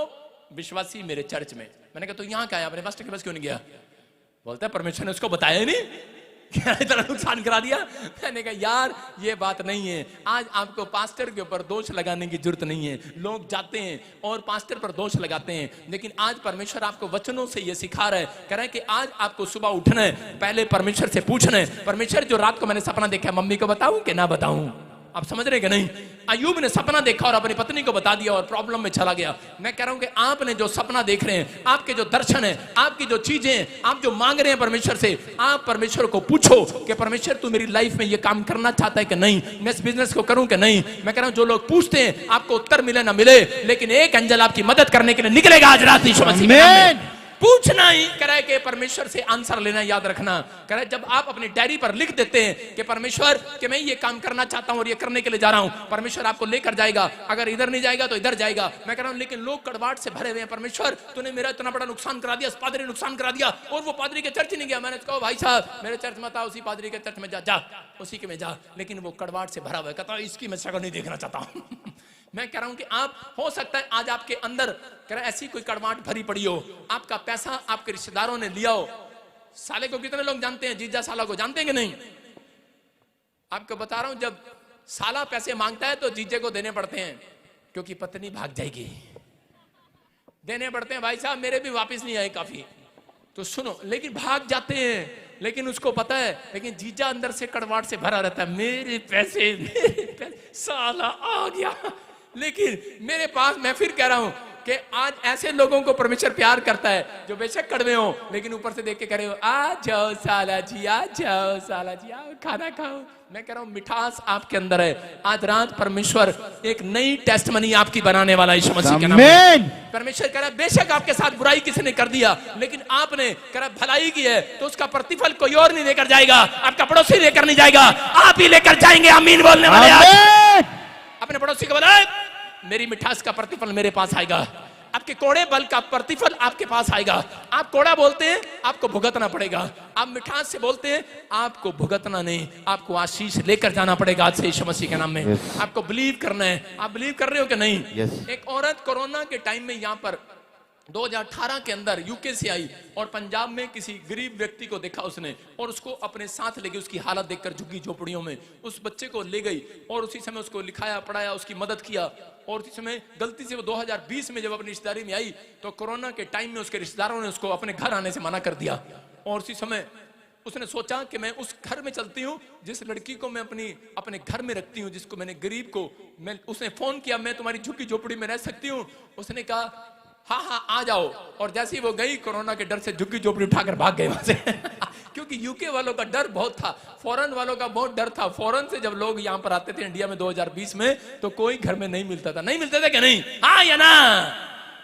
विश्वासी मेरे चर्च में, मैंने कहा तो यहाँ क्या है, अपने पास्टर के पास क्यों नहीं गया? बोलता है परमेश्वर ने उसको बताया ही नहीं, इतना नुकसान करा दिया। मैंने कहा यार ये बात नहीं है। आज आपको पास्टर के ऊपर दोष लगाने की जरूरत नहीं है। लोग जाते हैं और पास्टर पर दोष लगाते हैं, लेकिन आज परमेश्वर आपको वचनों से ये सिखा रहा है, कह रहा है कि आज आपको सुबह उठना है, पहले परमेश्वर से पूछना है, परमेश्वर जो रात को मैंने सपना देखा है मम्मी को बताऊं कि ना बताऊं? आप समझ रहे कि नहीं? अय्यूब ने सपना देखा और अपनी पत्नी को बता दिया और प्रॉब्लम में चला गया। मैं कह रहा हूं कि आपने जो सपना देख रहे हैं, आपके जो दर्शन है, आपकी जो चीजें, आप जो मांग रहे हैं परमेश्वर से, आप परमेश्वर को पूछो कि परमेश्वर तू मेरी लाइफ में ये काम करना चाहता है कि नहीं, मैं इस बिजनेस को करूं कि नहीं। मैं कह रहा हूं जो लोग पूछते हैं आपको उत्तर मिले ना मिले, लेकिन एक एंजल आपकी मदद करने के लिए निकलेगा आज रात यीशु मसीह के नाम में। पूछना ही कह रहा है कि परमेश्वर से आंसर लेना याद रखना। कह रहा है जब आप अपनी डायरी पर लिख देते हैं कि परमेश्वर कि मैं ये काम करना चाहता हूं और ये करने के लिए जा रहा हूं, परमेश्वर आपको लेकर जाएगा। अगर इधर नहीं जाएगा तो इधर जाएगा। मैं कह रहा हूं लेकिन लोग कड़वाहट से भरे हुए हैं, परमेश्वर तूने मेरा इतना बड़ा नुकसान करा दिया, पादरी ने नुकसान करा दिया और वो पादरी के चर्च नहीं गया। मैंने कहा भाई साहब मेरे चर्च में था, उसी पादरी के चर्च में जा उसी के में जा, लेकिन वो कड़वाहट से भरा हुआ है। कहता इसकी मैं शक्ल नहीं देखना चाहता हूं। मैं कह रहा हूं कि आप हो सकता है आज आपके अंदर कह रहा ऐसी कोई कड़वाहट भरी पड़ी हो, आपका पैसा आपके रिश्तेदारों ने लिया हो। साले को कितने लोग जानते हैं? जीजा साला को जानते हैं कि नहीं? आपको बता रहा हूं, जब साला पैसे मांगता है तो जीजे को देने पड़ते हैं, क्योंकि पत्नी भाग जाएगी। देने पड़ते हैं भाई साहब, मेरे भी वापस नहीं आए काफी, तो सुनो, लेकिन भाग जाते हैं। लेकिन उसको पता है, लेकिन जीजा अंदर से कड़वाहट से भरा रहता है, मेरे पैसे साला आ गया। लेकिन मेरे पास, मैं फिर कह रहा हूं कि आज ऐसे लोगों को परमेश्वर प्यार करता है जो बेशक कड़वे हो, लेकिन ऊपर से देख के कह रहे हो आ जाओ साला जी, आ जाओ साला जी, आओ खाना खाओ। मैं कह रहा हूं मिठास आपके अंदर है। आज रात परमेश्वर एक नई टेस्टमनी आपकी बनाने वाला यीशु मसीह के नाम में। परमेश्वर कह रहा है बेशक आपके साथ बुराई किसी ने कर दिया, लेकिन आपने कह रहा भलाई की है तो उसका प्रतिफल कोई और नहीं लेकर जाएगा, आपका पड़ोसी लेकर नहीं जाएगा, आप ही लेकर जाएंगे। आमीन बोलने वाले आज अपने पड़ोसी को बोला मेरी मिठास का प्रतिफल मेरे पास आएगा, आपके कोड़े बल का प्रतिफल आपके पास आएगा। आप कोड़ा बोलते हैं आपको भुगतना पड़ेगा, आप मिठास से बोलते हैं आपको भुगतना नहीं, आपको आशीष लेकर जाना पड़ेगा आज से यीशु मसीह के नाम में। आपको बिलीव करना है। आप बिलीव कर रहे हो कि नहीं? एक औरत कोरोना के टाइम में यहाँ पर 2018 के अंदर यूके से आई और पंजाब में किसी गरीब व्यक्ति को देखा उसने, और उसको अपने साथ ले गई। उसकी हालत देखकर झुग्गी झोपड़ियों में उस बच्चे को ले गई और उसी समय उसको लिखाया पढ़ाया, उसकी मदद किया। और उसी समय गलती से वो 2020 में जब अपनी रिश्तेदारी में आई तो कोरोना के टाइम में उसके रिश्तेदारों ने उसको अपने घर आने से मना कर दिया। और उसी समय उसने सोचा कि मैं उस घर में चलती हूँ जिस लड़की को मैं अपने घर में रखती हूँ, जिसको मैंने गरीब को, मैं उसने फोन किया मैं तुम्हारी झुग्गी झोपड़ी में रह सकती हूँ? उसने कहा हाँ आ जाओ। और जैसे ही वो गई कोरोना के डर से झुग्गी झोपड़ी उठाकर भाग गए वहां से। क्योंकि यूके वालों का डर बहुत था, फॉरेन वालों का बहुत डर था। फॉरेन से जब लोग यहाँ पर आते थे इंडिया में 2020 में तो कोई घर में नहीं मिलता था। नहीं मिलता था क्या? नहीं, हाँ या ना?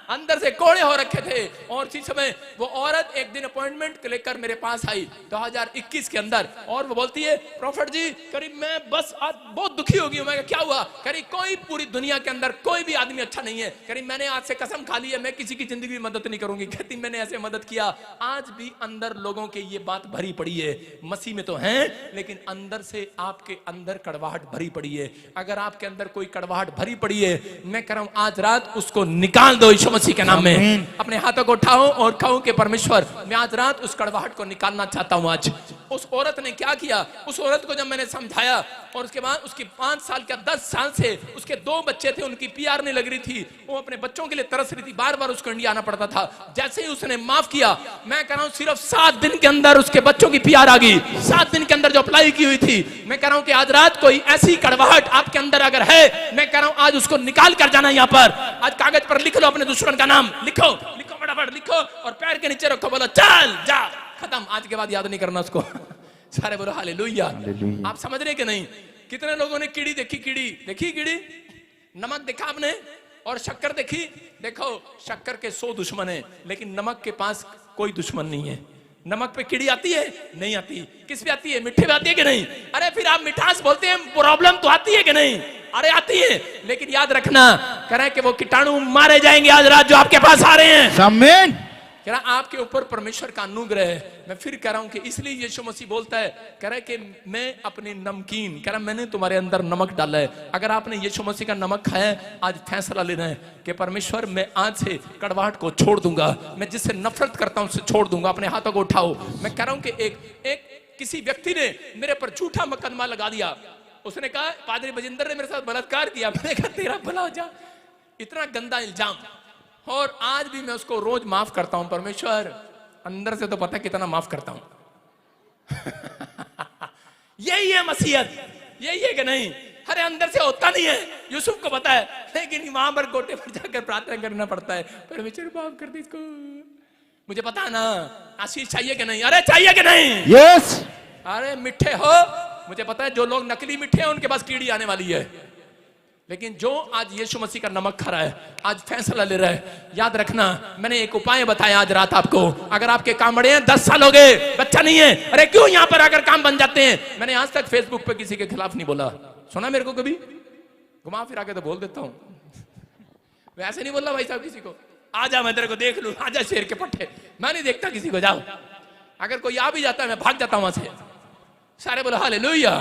अंदर से कोड़े हो रखे थे। और उसी समय वो औरत एक दिन अपॉइंटमेंट लेकर मेरे पास आई 2021 के अंदर, और वो बोलती है प्रॉफिट जी करीब मैं बस आज बहुत दुखी हो गई हूं। मैं क्या हुआ? करीब कोई पूरी दुनिया के अंदर कोई भी आदमी अच्छा नहीं है। करीब मैंने आज से कसम खा ली है मैं किसी की जिंदगी में मदद नहीं करूंगी। कहती मैंने ऐसे मदद किया। आज भी अंदर लोगों के ये बात भरी पड़ी है, मसीह में तो हैं लेकिन अंदर से आपके अंदर कड़वाहट भरी पड़ी है। अगर आपके अंदर कोई कड़वाहट भरी पड़ी है, मैं कह रहा हूं आज रात उसको निकाल दो यीशु मसीह के नाम में। अपने हाथों को उठाओ और कहो कि परमेश्वर मैं आज रात उस कड़वाहट को निकालना चाहता हूं। आज उस औरत ने क्या किया? उस औरत को जब मैंने समझाया और उसके बाद उसकी 5 साल क्या 10 साल से उसके 2 बच्चे थे, उनकी पीआर नहीं लग रही थी, वो अपने बच्चों के लिए तरस रही थी, बार बार उसको इंडिया आना पड़ता था। जैसे ही उसने माफ किया, मैं कह रहा हूं सिर्फ 7 दिन के अंदर उसके बच्चों की पीआर आ गई। 7 दिन के अंदर जो अप्लाई की हुई थी। मैं कह रहा हूं कि आज रात कोई ऐसी कड़वाहट आपके अंदर अगर है, मैं कह रहा हूं आज उसको निकाल कर जाना। यहां पर आज कागज पर लिख लो अपने दुश्मन का नाम, लिखो लिखो फटाफट लिखो और पैर के नीचे रखो, बोलो चल जा, खत्म। आज के बाद याद नहीं करना उसको। सारे बोलो हालेलुया। आप समझ रहे कि नहीं? कितने लोगों ने कीड़ी देखी? कीड़ी देखी? कीड़ी नमक देखा आपने? और शक्कर देखी? देखो शक्कर के 100 दुश्मन है लेकिन नमक के पास कोई दुश्मन नहीं है। नमक पे कीड़ी आती है? नहीं आती। किस पे आती है? मिठे पे आती है कि नहीं? अरे फिर आप मिठास बोलते हैं, प्रॉब्लम तो आती है कि नहीं? अरे आती है, लेकिन याद रखना करें कि वो कीटाणु मारे जाएंगे आज रात जो आपके पास आ रहे हैं। आमीन। कह रहा आपके ऊपर परमेश्वर का अनुग्रह है। मैं फिर कह रहा हूं कि इसलिए यीशु मसीह बोलता है, कह रहा है कि मैं अपनी नमकीन, कह रहा मैंने तुम्हारे अंदर नमक डाला है। अगर आपने यीशु मसीह का नमक खाया है, आज फैसला लेना है कि परमेश्वर मैं आज से कड़वाहट को छोड़ दूंगा, मैं जिससे नफरत करता हूं उससे छोड़ दूंगा। अपने हाथों को उठाओ। मैं कह रहा हूं कि एक किसी व्यक्ति ने मेरे पर झूठा मुकदमा लगा दिया। उसने कहा पादरी बजिंदर ने मेरे साथ बलात्कार किया। मैंने कहा तेरा भला हो जा, इतना गंदा इल्जाम। और आज भी मैं उसको रोज माफ करता हूं। परमेश्वर अंदर से तो पता है कितना माफ करता हूं। यही है मसीहत, यही है कि नहीं? अरे अंदर से होता नहीं है, यूसुफ को पता है, लेकिन वहां पर गोटे पर जाकर प्रार्थना करना पड़ता है, परमेश्वर माफ कर दे इसको। मुझे पता है ना आशीष चाहिए कि नहीं? अरे चाहिए कि नहीं? यस। अरे मिठे हो, मुझे पता है जो लोग नकली मिठे हैं उनके पास कीड़ी आने वाली है, लेकिन जो आज यीशु मसीह का नमक खा रहा है, आज फैसला ले रहा है, याद रखना मैंने एक उपाय बताया आज रात आपको। अगर आपके काम बड़े हैं, 10 साल हो गए, बच्चा नहीं है, अरे क्यों यहां पर आकर काम बन जाते हैं? मैंने आज तक फेसबुक पे किसी के खिलाफ नहीं बोला, सुना मेरे को कभी? घुमा फिरा के तो बोल देता हूं। वैसे नहीं बोला भाई साहब किसी को, आजा मैं तेरे को देख लूं, आजा शेर के पट्टे। मैं नहीं देखता किसी को, जाओ। अगर कोई आ भी जाता है मैं भाग जाता हूं वहां से। सारे बोलो हालेलुया।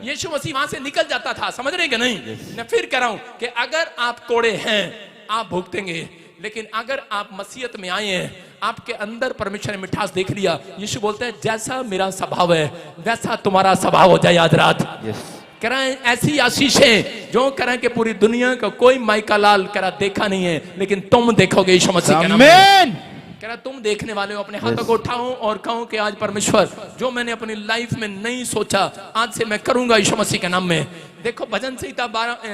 यीशु मसीह वहां से निकल जाता था, समझ रहे कि नहीं? मैं फिर कह रहा हूं कि अगर आप कोड़े हैं आप भुगतेंगे, लेकिन अगर आप मसीहत में आए हैं, आपके अंदर परमेश्वर ने मिठास देख लिया। यीशु बोलते हैं जैसा मेरा स्वभाव है वैसा तुम्हारा स्वभाव हो जाए। आज रात कह रहे हैं ऐसी आशीषें जो कह रहे हैं कि पूरी दुनिया का कोई माइका लाल कह रहा देखा नहीं है, लेकिन तुम देखोगे यीशु मसीह के नाम में। कह रहा तुम देखने वाले हो। अपने हाथों को उठाओ और कहूं कि आज परमेश्वर जो मैंने अपनी लाइफ में नहीं सोचा आज से मैं करूंगा यीशु मसीह के नाम में। देखो भजन संहिता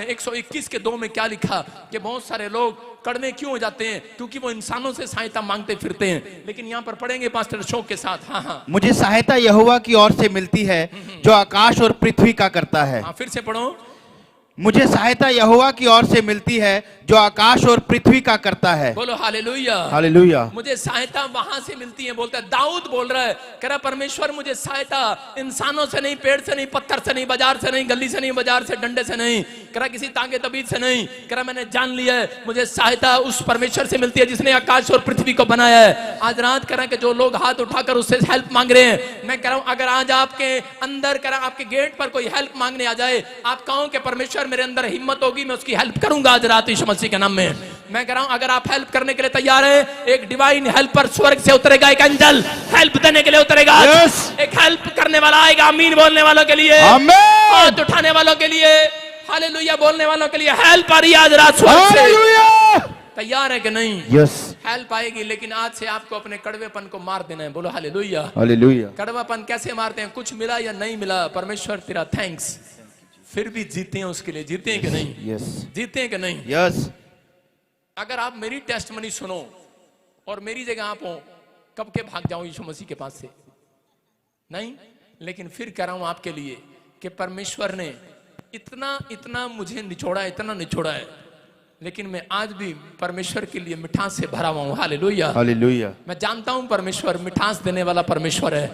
121 के 2 में क्या लिखा कि बहुत सारे लोग कड़वे क्यों हो जाते हैं? क्योंकि वो इंसानों से सहायता मांगते फिरते हैं। लेकिन यहाँ पर पढ़ेंगे पास्टर शोक के साथ। हाँ हाँ, मुझे सहायता यहोवा की ओर से मिलती है जो आकाश और पृथ्वी का करता है। हाँ, फिर से पढ़ो। मुझे सहायता यहोवा की ओर से मिलती है जो आकाश और पृथ्वी का करता है। बोलो हालेलुया। हालेलुया। मुझे सहायता वहां से मिलती है, बोलता है दाऊद बोल रहा है, कह रहा परमेश्वर मुझे सहायता इंसानों से नहीं, पेड़ से नहीं, पत्थर से नहीं, बाजार से नहीं, गली से नहीं, बाजार से, डंडे से नहीं, कह रहा किसी तांगे तबीज से नहीं, कह रहा मैंने जान लिया है मुझे सहायता उस परमेश्वर से मिलती है जिसने आकाश और पृथ्वी को बनाया है। आज रात कह रहा कि जो लोग हाथ उठाकर उससे हेल्प मांग रहे हैं, मैं कह रहा हूं अगर आज आपके अंदर कह रहा आपके गेट पर कोई हेल्प मांगने आ जाए, आप कहो कि परमेश्वर मेरे अंदर हिम्मत होगी मैं उसकी हेल्प करूंगा आज रात यीशु मसीह के नाम में। मैं कह रहा हूं अगर आप हेल्प करने के लिए तैयार हैं, एक डिवाइन हेल्पर स्वर्ग से उतरेगा, एक एंजल हेल्प देने के लिए उतरेगा। एक हेल्प करने वाला आएगा, आमीन बोलने वालों के लिए, हाथ उठाने वालों के लिए, हालेलुया बोलने वालों के लिए हेल्प आ रही है आज रात स्वर्ग से। तैयार है कि नहीं? यस। हेल्प आएगी, लेकिन आज से आपको अपने कड़वेपन को मार देना है। बोलो हालेलुया। हालेलुया। कड़वापन कैसे मारते हैं? कुछ मिला या नहीं मिला, परमेश्वर तेरा थैंक्स, फिर भी जीते हैं उसके लिए। जीते हैं कि नहीं? यस। जीते हैं कि नहीं? यस। अगर आप मेरी टेस्टमनी सुनो और मेरी जगह आप हो, कब के भाग जाओ यीशु मसीह के पास से? नहीं। लेकिन फिर कह रहा हूं आपके लिए कि परमेश्वर ने इतना इतना मुझे निचोड़ा, इतना निचोड़ा है, लेकिन मैं आज भी परमेश्वर के लिए मिठास से भरा हुआ हूं। Hallelujah, hallelujah. मैं जानता हूं परमेश्वर मिठास देने वाला परमेश्वर है।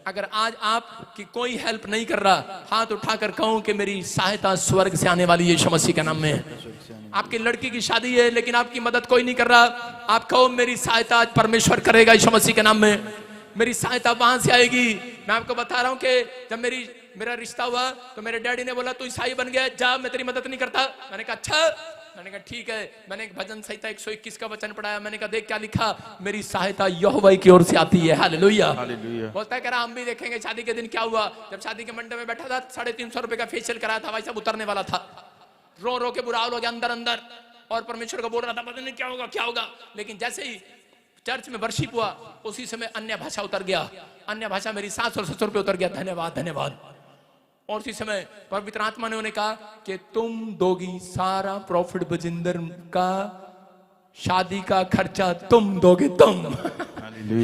अगर आज आपकी कोई हेल्प नहीं कर रहा, हाथ उठाकर कहूं कि मेरी सहायता स्वर्ग से आने वाली है यीशु मसीह के नाम में। आपकी लड़की की शादी है लेकिन आपकी मदद कोई नहीं कर रहा, आप कहो मेरी सहायता आज परमेश्वर करेगा यीशु मसीह के नाम में। मेरी सहायता वहां से आएगी। मैं आपको बता रहा हूं कि जब मेरा रिश्ता हुआ तो मेरे डैडी ने बोला तू ईसाई बन गया, जा मैं तेरी मदद नहीं करता। मैंने कहा अच्छा, मैंने कहा ठीक है। मैंने एक भजन संहिता 121 का वचन पढ़ाया। मैंने कहा देख क्या लिखा, मेरी सहायता यहोवा की ओर से आती है। Hallelujah, hallelujah. बोलता है कह रहा हम भी देखेंगे शादी के दिन क्या हुआ। जब शादी के मंडप में बैठा था 350 रुपए का फेशियल कराया था, भाई साहब उतरने वाला था, रो रो के बुरा हाल हो गया अंदर अंदर, और परमेश्वर को बोल रहा था पता नहीं क्या होगा क्या होगा। लेकिन जैसे ही चर्च में वर्शिप हुआ उसी समय अन्य भाषा उतर गया, अन्य भाषा मेरी सास और ससुर पे उतर गया। धन्यवाद धन्यवाद। और उसी समय पवित्र आत्मा ने उन्हें कहा कि तुम दोगी सारा प्रॉफिट बजिंदर का शादी का खर्चा तुम दोगे तुम।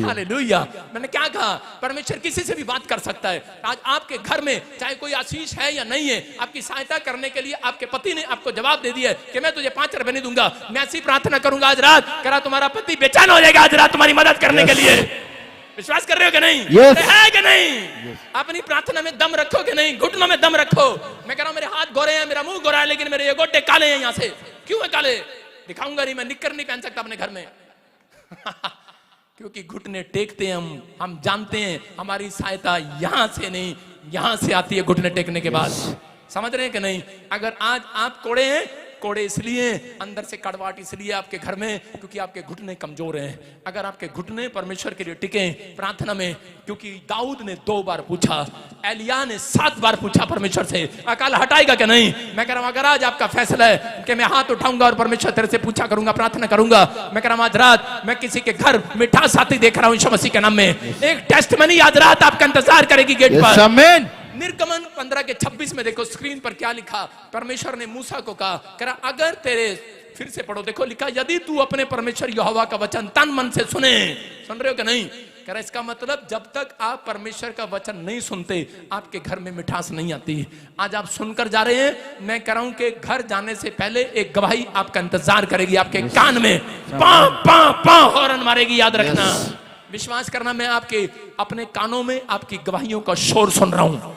हालेलुया। मैंने क्या कहा, परमेश्वर किसी से भी बात कर सकता है। आज आपके घर में चाहे कोई आशीष है या नहीं है, आपकी सहायता करने के लिए आपके पति ने आपको जवाब दे दिया है कि मैं तुझे 5 रुपए नहीं दूंगा। मैं ऐसी प्रार्थना करूंगा आज रात, करा तुम्हारा पति बेचैन हो जाएगा आज रात तुम्हारी मदद करने के लिए। विश्वास कर रहे हो कि नहीं? yes. है कि नहीं? yes. अपनी प्रार्थना में दम रखो कि नहीं? घुटनों में दम रखो। मैं कह रहा हूं मेरे हाथ गोरे हैं, मेरा मुंह गोरा है, लेकिन मेरे ये गोटे काले हैं। यहां से क्यों है काले? दिखाऊंगा नहीं, मैं निक्कर नहीं पहन सकता अपने घर में। क्योंकि घुटने टेकते हैं हम जानते हैं हमारी सहायता यहां से नहीं यहां से आती है घुटने टेकने के बाद। समझ रहे हैं कि नहीं? अगर आज आप कोड़े हैं, कोड़े इसलिए अंदर से कड़वाट इसलिए आपके घर में क्योंकि आपके घुटने कमजोर हैं। अगर आपके घुटने परमेश्वर के लिए टिके प्रार्थना में, क्योंकि दाऊद ने 2 बार पूछा, एलिया ने 7 बार पूछा परमेश्वर से, अकाल हटाएगा कि नहीं? मैं कह रहा हूं अगर आज आपका फैसला है कि मैं हाथ उठाऊंगा और परमेश्वर तेरे से पूछा करूंगा, प्रार्थना करूंगा, मैं कह रहा हूं आज रात मैं किसी के घर मिठास आती देख रहा हूं यीशु मसीह के नाम में। एक टेस्टमनी आज रात आपका इंतजार करेगी गेट पर। आमीन। निर्गमन 15:26 में देखो स्क्रीन पर क्या लिखा। परमेश्वर ने मूसा को कहा अगर तेरे, फिर से पढ़ो, देखो लिखा यदि तू अपने परमेश्वर यहोवा का वचन तन मन से सुने। सुन रहे हो कि नहीं? कह रहा इसका मतलब जब तक आप परमेश्वर का वचन नहीं सुनते आपके घर में मिठास नहीं आती। आज आप सुनकर जा रहे हैं, मैं कह रहा हूं कि घर जाने से पहले एक गवाही आपका इंतजार करेगी आपके कान में, पां पां पां हॉर्न मारेगी। याद रखना, विश्वास करना, मैं आपके अपने कानों में आपकी गवाहियों का शोर सुन रहा हूं।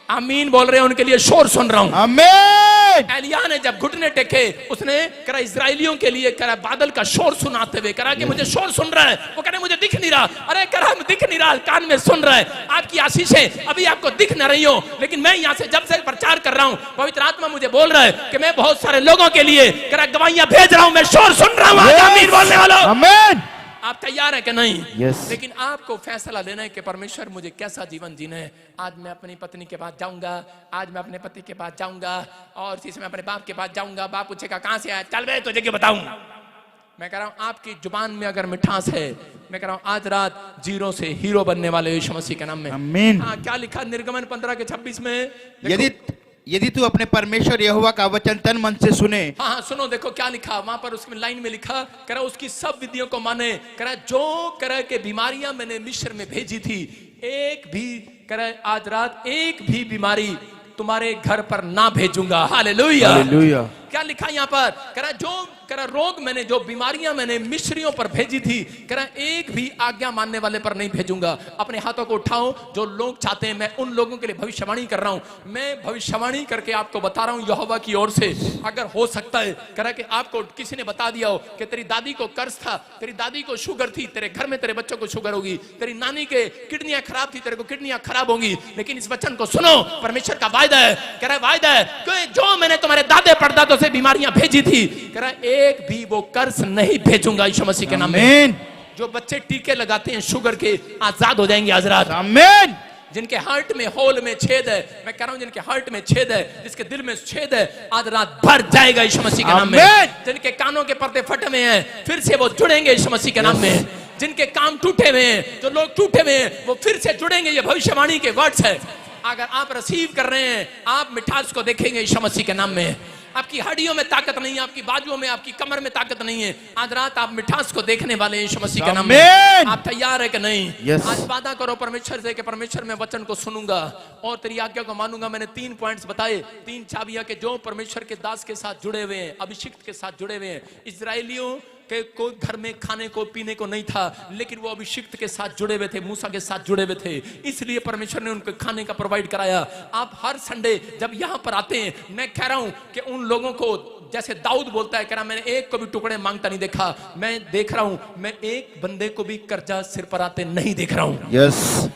आमीन बोल रहे हैं, उनके लिए शोर सुन रहा हूं। आमीन। एलिया ने जब घुटने टेके, उसने करा इजराइलियों के लिए करा बादल का शोर सुनाते हुए करा कि मुझे शोर सुन रहा है। वो कह रहे मुझे दिख नहीं रहा। अरे करा दिख नहीं रहा, कान में सुन रहा है। आपकी आशीषें अभी आपको दिख न रही हो, लेकिन मैं यहां से जब से प्रचार कर रहा हूं पवित्र आत्मा मुझे बोल रहा है कि मैं बहुत सारे लोगों के लिए करा गवाहियां भेज रहा हूं। मैं शोर सुन रहा हूं। आमीन बोलने वालों, आमीन। आप तैयार है कि नहीं? yes. लेकिन आपको फैसला लेना है कि परमेश्वर मुझे कैसा जीवन जीना है। आज मैं अपनी पत्नी के पास जाऊंगा, आज मैं अपने पति के पास जाऊंगा, और इसी समय अपने बाप के पास जाऊंगा। बाप पूछेगा कहां से आया, चल बे तुझे क्या बताऊं। मैं कह रहा हूं आपकी जुबान में अगर मिठास है, मैं कह रहा हूं आज रात जीरो से हीरो बनने वाले यीशु मसीह के नाम में। आमीन। हाँ, क्या लिखा निर्गमन 15:26 में? यदि तू अपने परमेश्वर यहोवा का वचन तन मन से सुने। हाँ हाँ सुनो, देखो क्या लिखा वहां पर, उसमें लाइन में लिखा करा उसकी सब विधियों को माने। करा जो करा के बीमारियां मैंने मिस्र में भेजी थी, एक भी करा आज रात एक भी बीमारी तुम्हारे घर पर ना भेजूंगा। Hallelujah, hallelujah. क्या लिखा यहाँ पर? करा जो करा रोग मैंने, जो बीमारियां मैंने मिस्रियों पर भेजी थी, करा एक भी आज्ञा मानने वाले पर नहीं भेजूंगा। अपने हाथों को उठाओ जो लोग चाहते हैं, मैं उन लोगों के लिए भविष्यवाणी कर रहा हूं। मैं भविष्यवाणी करके आपको बता रहा हूं यहोवा की ओर से। अगर हो सकता है करा कि आपको किसी ने बता दिया हो कि तेरी दादी को कर्ज था, तेरी दादी को शुगर थी, तेरे घर में तेरे बच्चों को शुगर होगी, तेरी नानी के किडनियां खराब थी, तेरे को किडनियां खराब होंगी, लेकिन इस वचन को सुनो, परमेश्वर का वायदा है। कह रहा वायदा है कि जो मैंने तुम्हारे दादे परदादों से बीमारियां भेजी थी, कह रहा एक भी वो कर्ज नहीं भेजूंगा यीशु मसीह के नाम में। जो बच्चे टीके लगाते हैं शुगर के, आजाद हो जाएंगे आज रात। आमीन। जिनके हार्ट में होल में छेद है, मैं कह रहा हूं जिनके हार्ट में छेद है, जिसके दिल में छेद है, आज रात भर जाएगा यीशु मसीह के नाम में। जिनके कानों के पर्दे फटे हुए हैं, फिर से वो जुड़ेंगे यीशु मसीह के नाम में। जिनके काम टूटे हुए हैं, जो लोग टूटे हुए हैं, वो फिर से जुड़ेंगे। ये भविष्यवाणी के वर्ड्स है। अगर आप रिसीव कर रहे हैं, आप मिठास को देखेंगे यीशु मसीह के नाम में। आपकी हड्डियों में ताकत नहीं है, आपकी बाजुओं में, आपकी कमर में ताकत नहीं है। आज रात आप मिठास को देखने वाले हैं यीशु मसीह के नाम में। आप तैयार है कि नहीं? Yes. आज वादा करो परमेश्वर से कि परमेश्वर मैं वचन को सुनूंगा और तेरी आज्ञा को मानूंगा। मैंने 3 पॉइंट्स बताए, 3 चाबियां के जो परमेश्वर के दास के साथ जुड़े हुए हैं, अभिषिक्त के साथ जुड़े हुए हैं। इजराइलियों के कोई घर में खाने को पीने को नहीं था, लेकिन वो अभिषिक्त के साथ जुड़े हुए थे, मूसा के साथ जुड़े हुए थे, इसलिए परमेश्वर ने उनको खाने का प्रोवाइड कराया। आप हर संडे जब यहाँ पर आते हैं, मैं कह रहा हूं कि उन लोगों को जैसे दाऊद बोलता है, कह रहा मैंने एक को भी टुकड़े मांगता नहीं देखा। मैं देख रहा हूं, मैं एक बंदे को भी कर्जा सिर पर आते नहीं देख रहा हूं। यस,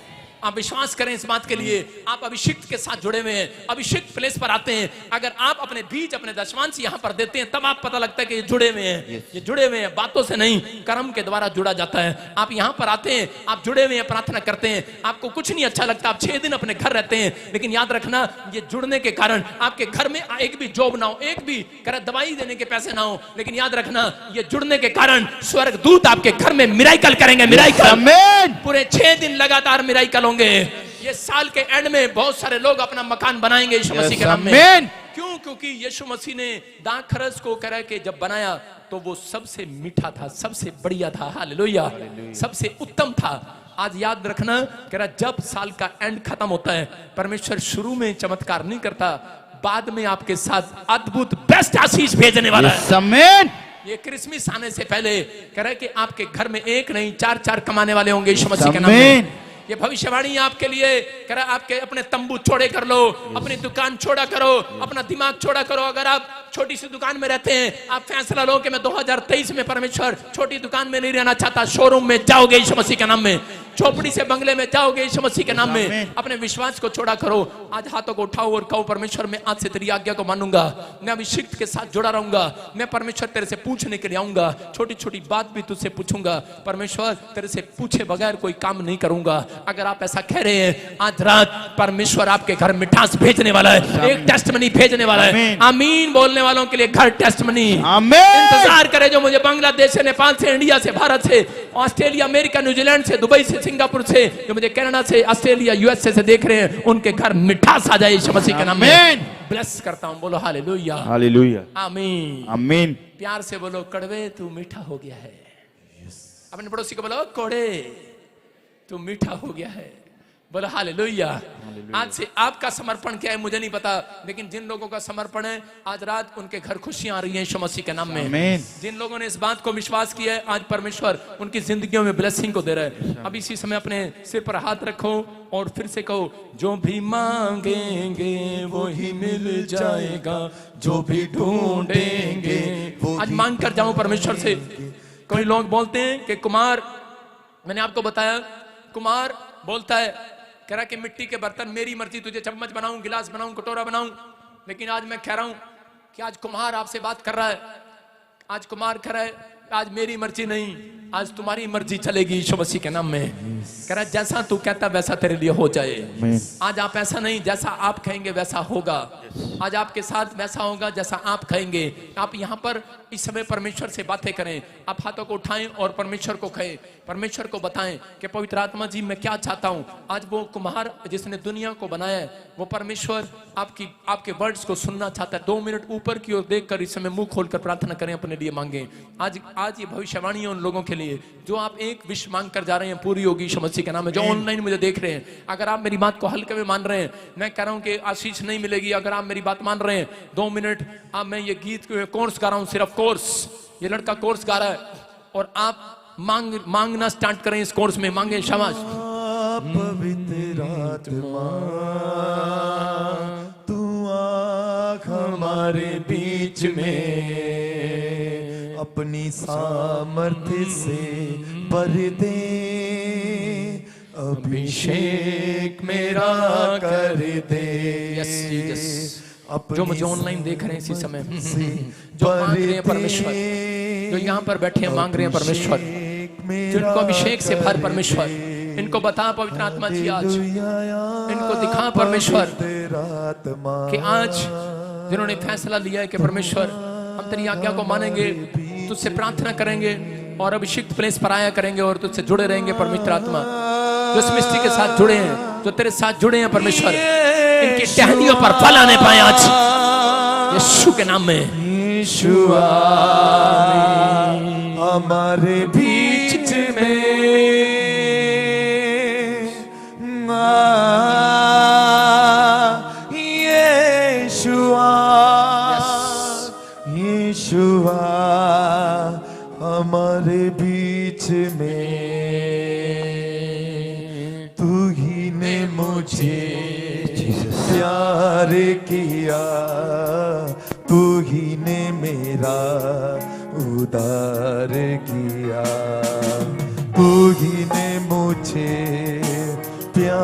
आप विश्वास करें इस बात के लिए। आप अभिषिक्त के साथ जुड़े हुए हैं, अभिषिक्त प्लेस पर आते हैं। अगर आप अपने बीज, अपने दशमांश यहाँ पर देते हैं, तब आप पता लगता है कि ये जुड़े हुए हैं। ये जुड़े हुए हैं, बातों से नहीं, कर्म के द्वारा जुड़ा जाता है। आप यहाँ पर आते हैं, आप जुड़े हुए हैं, प्रार्थना करते हैं, आपको कुछ नहीं अच्छा लगता, आप 6 दिन अपने घर रहते हैं, लेकिन याद रखना ये जुड़ने के कारण आपके घर में एक भी जॉब ना हो, एक भी दवाई देने के पैसे ना हो, लेकिन याद रखना ये जुड़ने के कारण स्वर्गदूत आपके घर में मिराइकल करेंगे। मिराइकल, आमीन। पूरे 6 दिन लगातार मिराइकल होंगे। ये साल के एंड में बहुत सारे लोग अपना मकान बनाएंगे यीशु मसीह के नाम में। क्यों? क्योंकि यीशु मसीह ने दाखरस को कह के जब बनाया तो वो सबसे मीठा था, सबसे बढ़िया था। हालेलुया, सबसे उत्तम था। आज याद रखना, कह रहा जब साल का एंड खत्म होता है, परमेश्वर शुरू में चमत्कार नहीं करता, बाद में आपके साथ अद्भुत बेस्ट आशीष भेजने वाला है। आमीन। ये क्रिसमस आने से पहले कह रहा है कि आपके घर में एक नहीं 4-4 कमाने वाले होंगे यीशु मसीह के नाम में। ये भविष्यवाणी आपके लिए कह रहा है, आपके अपने तंबू छोड़े कर लो, अपनी दुकान छोड़ा करो, अपना दिमाग छोड़ा करो। अगर आप छोटी सी दुकान में रहते हैं, आप फैसला लो कि मैं 2023 में परमेश्वर छोटी दुकान में नहीं रहना चाहता, शोरूम में जाओगे यीशु मसीह के नाम में, झोपड़ी से बंगले में जाओगे यीशु मसीह के नाम में। अपने विश्वास को छोड़ा करो। आज हाथों को उठाओ और कहो, परमेश्वर मैं आज से तेरी आज्ञा को मानूंगा, मैं अभिषिक्त के साथ जुड़ा रहूंगा। मैं परमेश्वर तेरे से पूछने के लिए आऊंगा, छोटी छोटी बात भी तुझसे पूछूंगा। परमेश्वर तेरे से पूछे बगैर कोई काम नहीं करूंगा। अगर आप ऐसा कह रहे हैं, आज रात परमेश्वर आपके घर मिठास भेजने वाला है, एक टेस्टमनी भेजने वाला है। आमीन बोलने वालों के लिए घर टेस्टमनी। इंतजार करे जो मुझे बांग्लादेश से, नेपाल से, इंडिया से, भारत से, ऑस्ट्रेलिया, अमेरिका, न्यूजीलैंड से, दुबई से, सिंगापुर से, जो मुझे कनाडा से, ऑस्ट्रेलिया, यूएसए से देख रहे हैं, उनके घर मिठास आ जाए यीशु मसीह के नाम में। ब्लेस करता हूं, बोलो हालेलुया, हालेलुया, आमीन, आमीन। प्यार से बोलो, कड़वे तू मीठा हो गया है। अपने पड़ोसी को बोलो, कोड़े तू मीठा हो गया है। बोलो हालेलुया। आज से आपका समर्पण क्या है मुझे नहीं पता, लेकिन जिन लोगों का समर्पण है आज रात उनके घर खुशियां आ रही हैं यीशु मसीह के नाम में। जिन लोगों ने इस बात को विश्वास किया है, आज परमेश्वर उनकी जिंदगियों में ब्लेसिंग को दे रहा है। अब इसी समय अपने सिर पर हाथ रखो और फिर से कहो, जो भी मांगेंगे वो ही मिल जाएगा, जो भी ढूंढेंगे। आज मांग कर जाओ परमेश्वर से। कोई लोग बोलते हैं कि कुमार, मैंने आपको बताया, कुमार बोलता है, कह रहा कि मिट्टी के बर्तन मेरी मर्जी, तुझे चम्मच बनाऊं, गिलास बनाऊं, कटोरा बनाऊं। लेकिन आज मैं कह रहा हूं कि आज कुम्हार आपसे बात कर रहा है। आज कुम्हार कह रहा है, आज मेरी मर्जी नहीं, आज तुम्हारी मर्जी चलेगी यीशु मसीह के नाम में। कह रहा जैसा तू कहता वैसा तेरे लिए हो जाए। आज आप ऐसा नहीं, जैसा आप कहेंगे वैसा होगा। आज आपके साथ वैसा होगा जैसा आप कहेंगे। आप यहाँ पर इस समय परमेश्वर से बातें करें। आप हाथों को उठाएं और परमेश्वर को कहें, परमेश्वर को बताएं कि पवित्र आत्मा जी मैं क्या चाहता हूं। आज वो कुम्हार जिसने दुनिया को बनाया है, वो परमेश्वर आपके वर्ड्स को सुनना चाहता है। 2 मिनट ऊपर की ओर देखकर इस समय मुंह खोलकर प्रार्थना करें, अपने लिए मांगे। आज ये भविष्यवाणी है उन लोगों के लिए जो आप एक विश मांग कर जा रहे हैं, पूरी होगी यीशु मसीह के नाम में। जो ऑनलाइन मुझे देख रहे हैं, अगर आप मेरी बात को हल्के में मान रहे हैं, मैं कह रहा हूं कि आशीष नहीं मिलेगी। अगर आप मेरी बात मान रहे हैं, 2 मिनट अब मैं ये गीत कोर्स गा रहा हूं, सिर्फ कोर्स, ये लड़का कोर्स गा रहा है और आप मांगना स्टार्ट करें इस कोर्स में। मांगे, शाबाश। पवित्र आत्मा तू आँख हमारे बीच में, अपनी सामर्थ्य से भर दे, अभिषेक मेरा कर दे। जो मुझे ऑनलाइन देख रहे हैं इसी समय, जो मांग रहे हैं परमेश्वर, जो यहाँ पर बैठे हैं मांग रहे हैं परमेश्वर, जिनको अभिषेक से भर परमेश्वर, इनको बता पवित्र आत्मा जी, आज इनको दिखा परमेश्वर कि आज जिन्होंने फैसला लिया है कि परमेश्वर हम तेरी आज्ञा को मानेंगे, तुझसे प्रार्थना करेंगे और अभिषिक्त प्लेस पर आया करेंगे और तुझसे जुड़े रहेंगे। पवित्र आत्मा जो इस मिस्ट्री के साथ जुड़े हैं, जो तेरे साथ जुड़े हैं परमेश्वर, इनकी टहनियों पर फल आने पाए आज यीशु के नाम में। यीशुआ हमारे बीच में, यीशुआ यीशुआ हमारे बीच में, तू ही ने मुझे प्यार किया, तू ही ने मेरा उद्धार किया, तू ही ने मुझे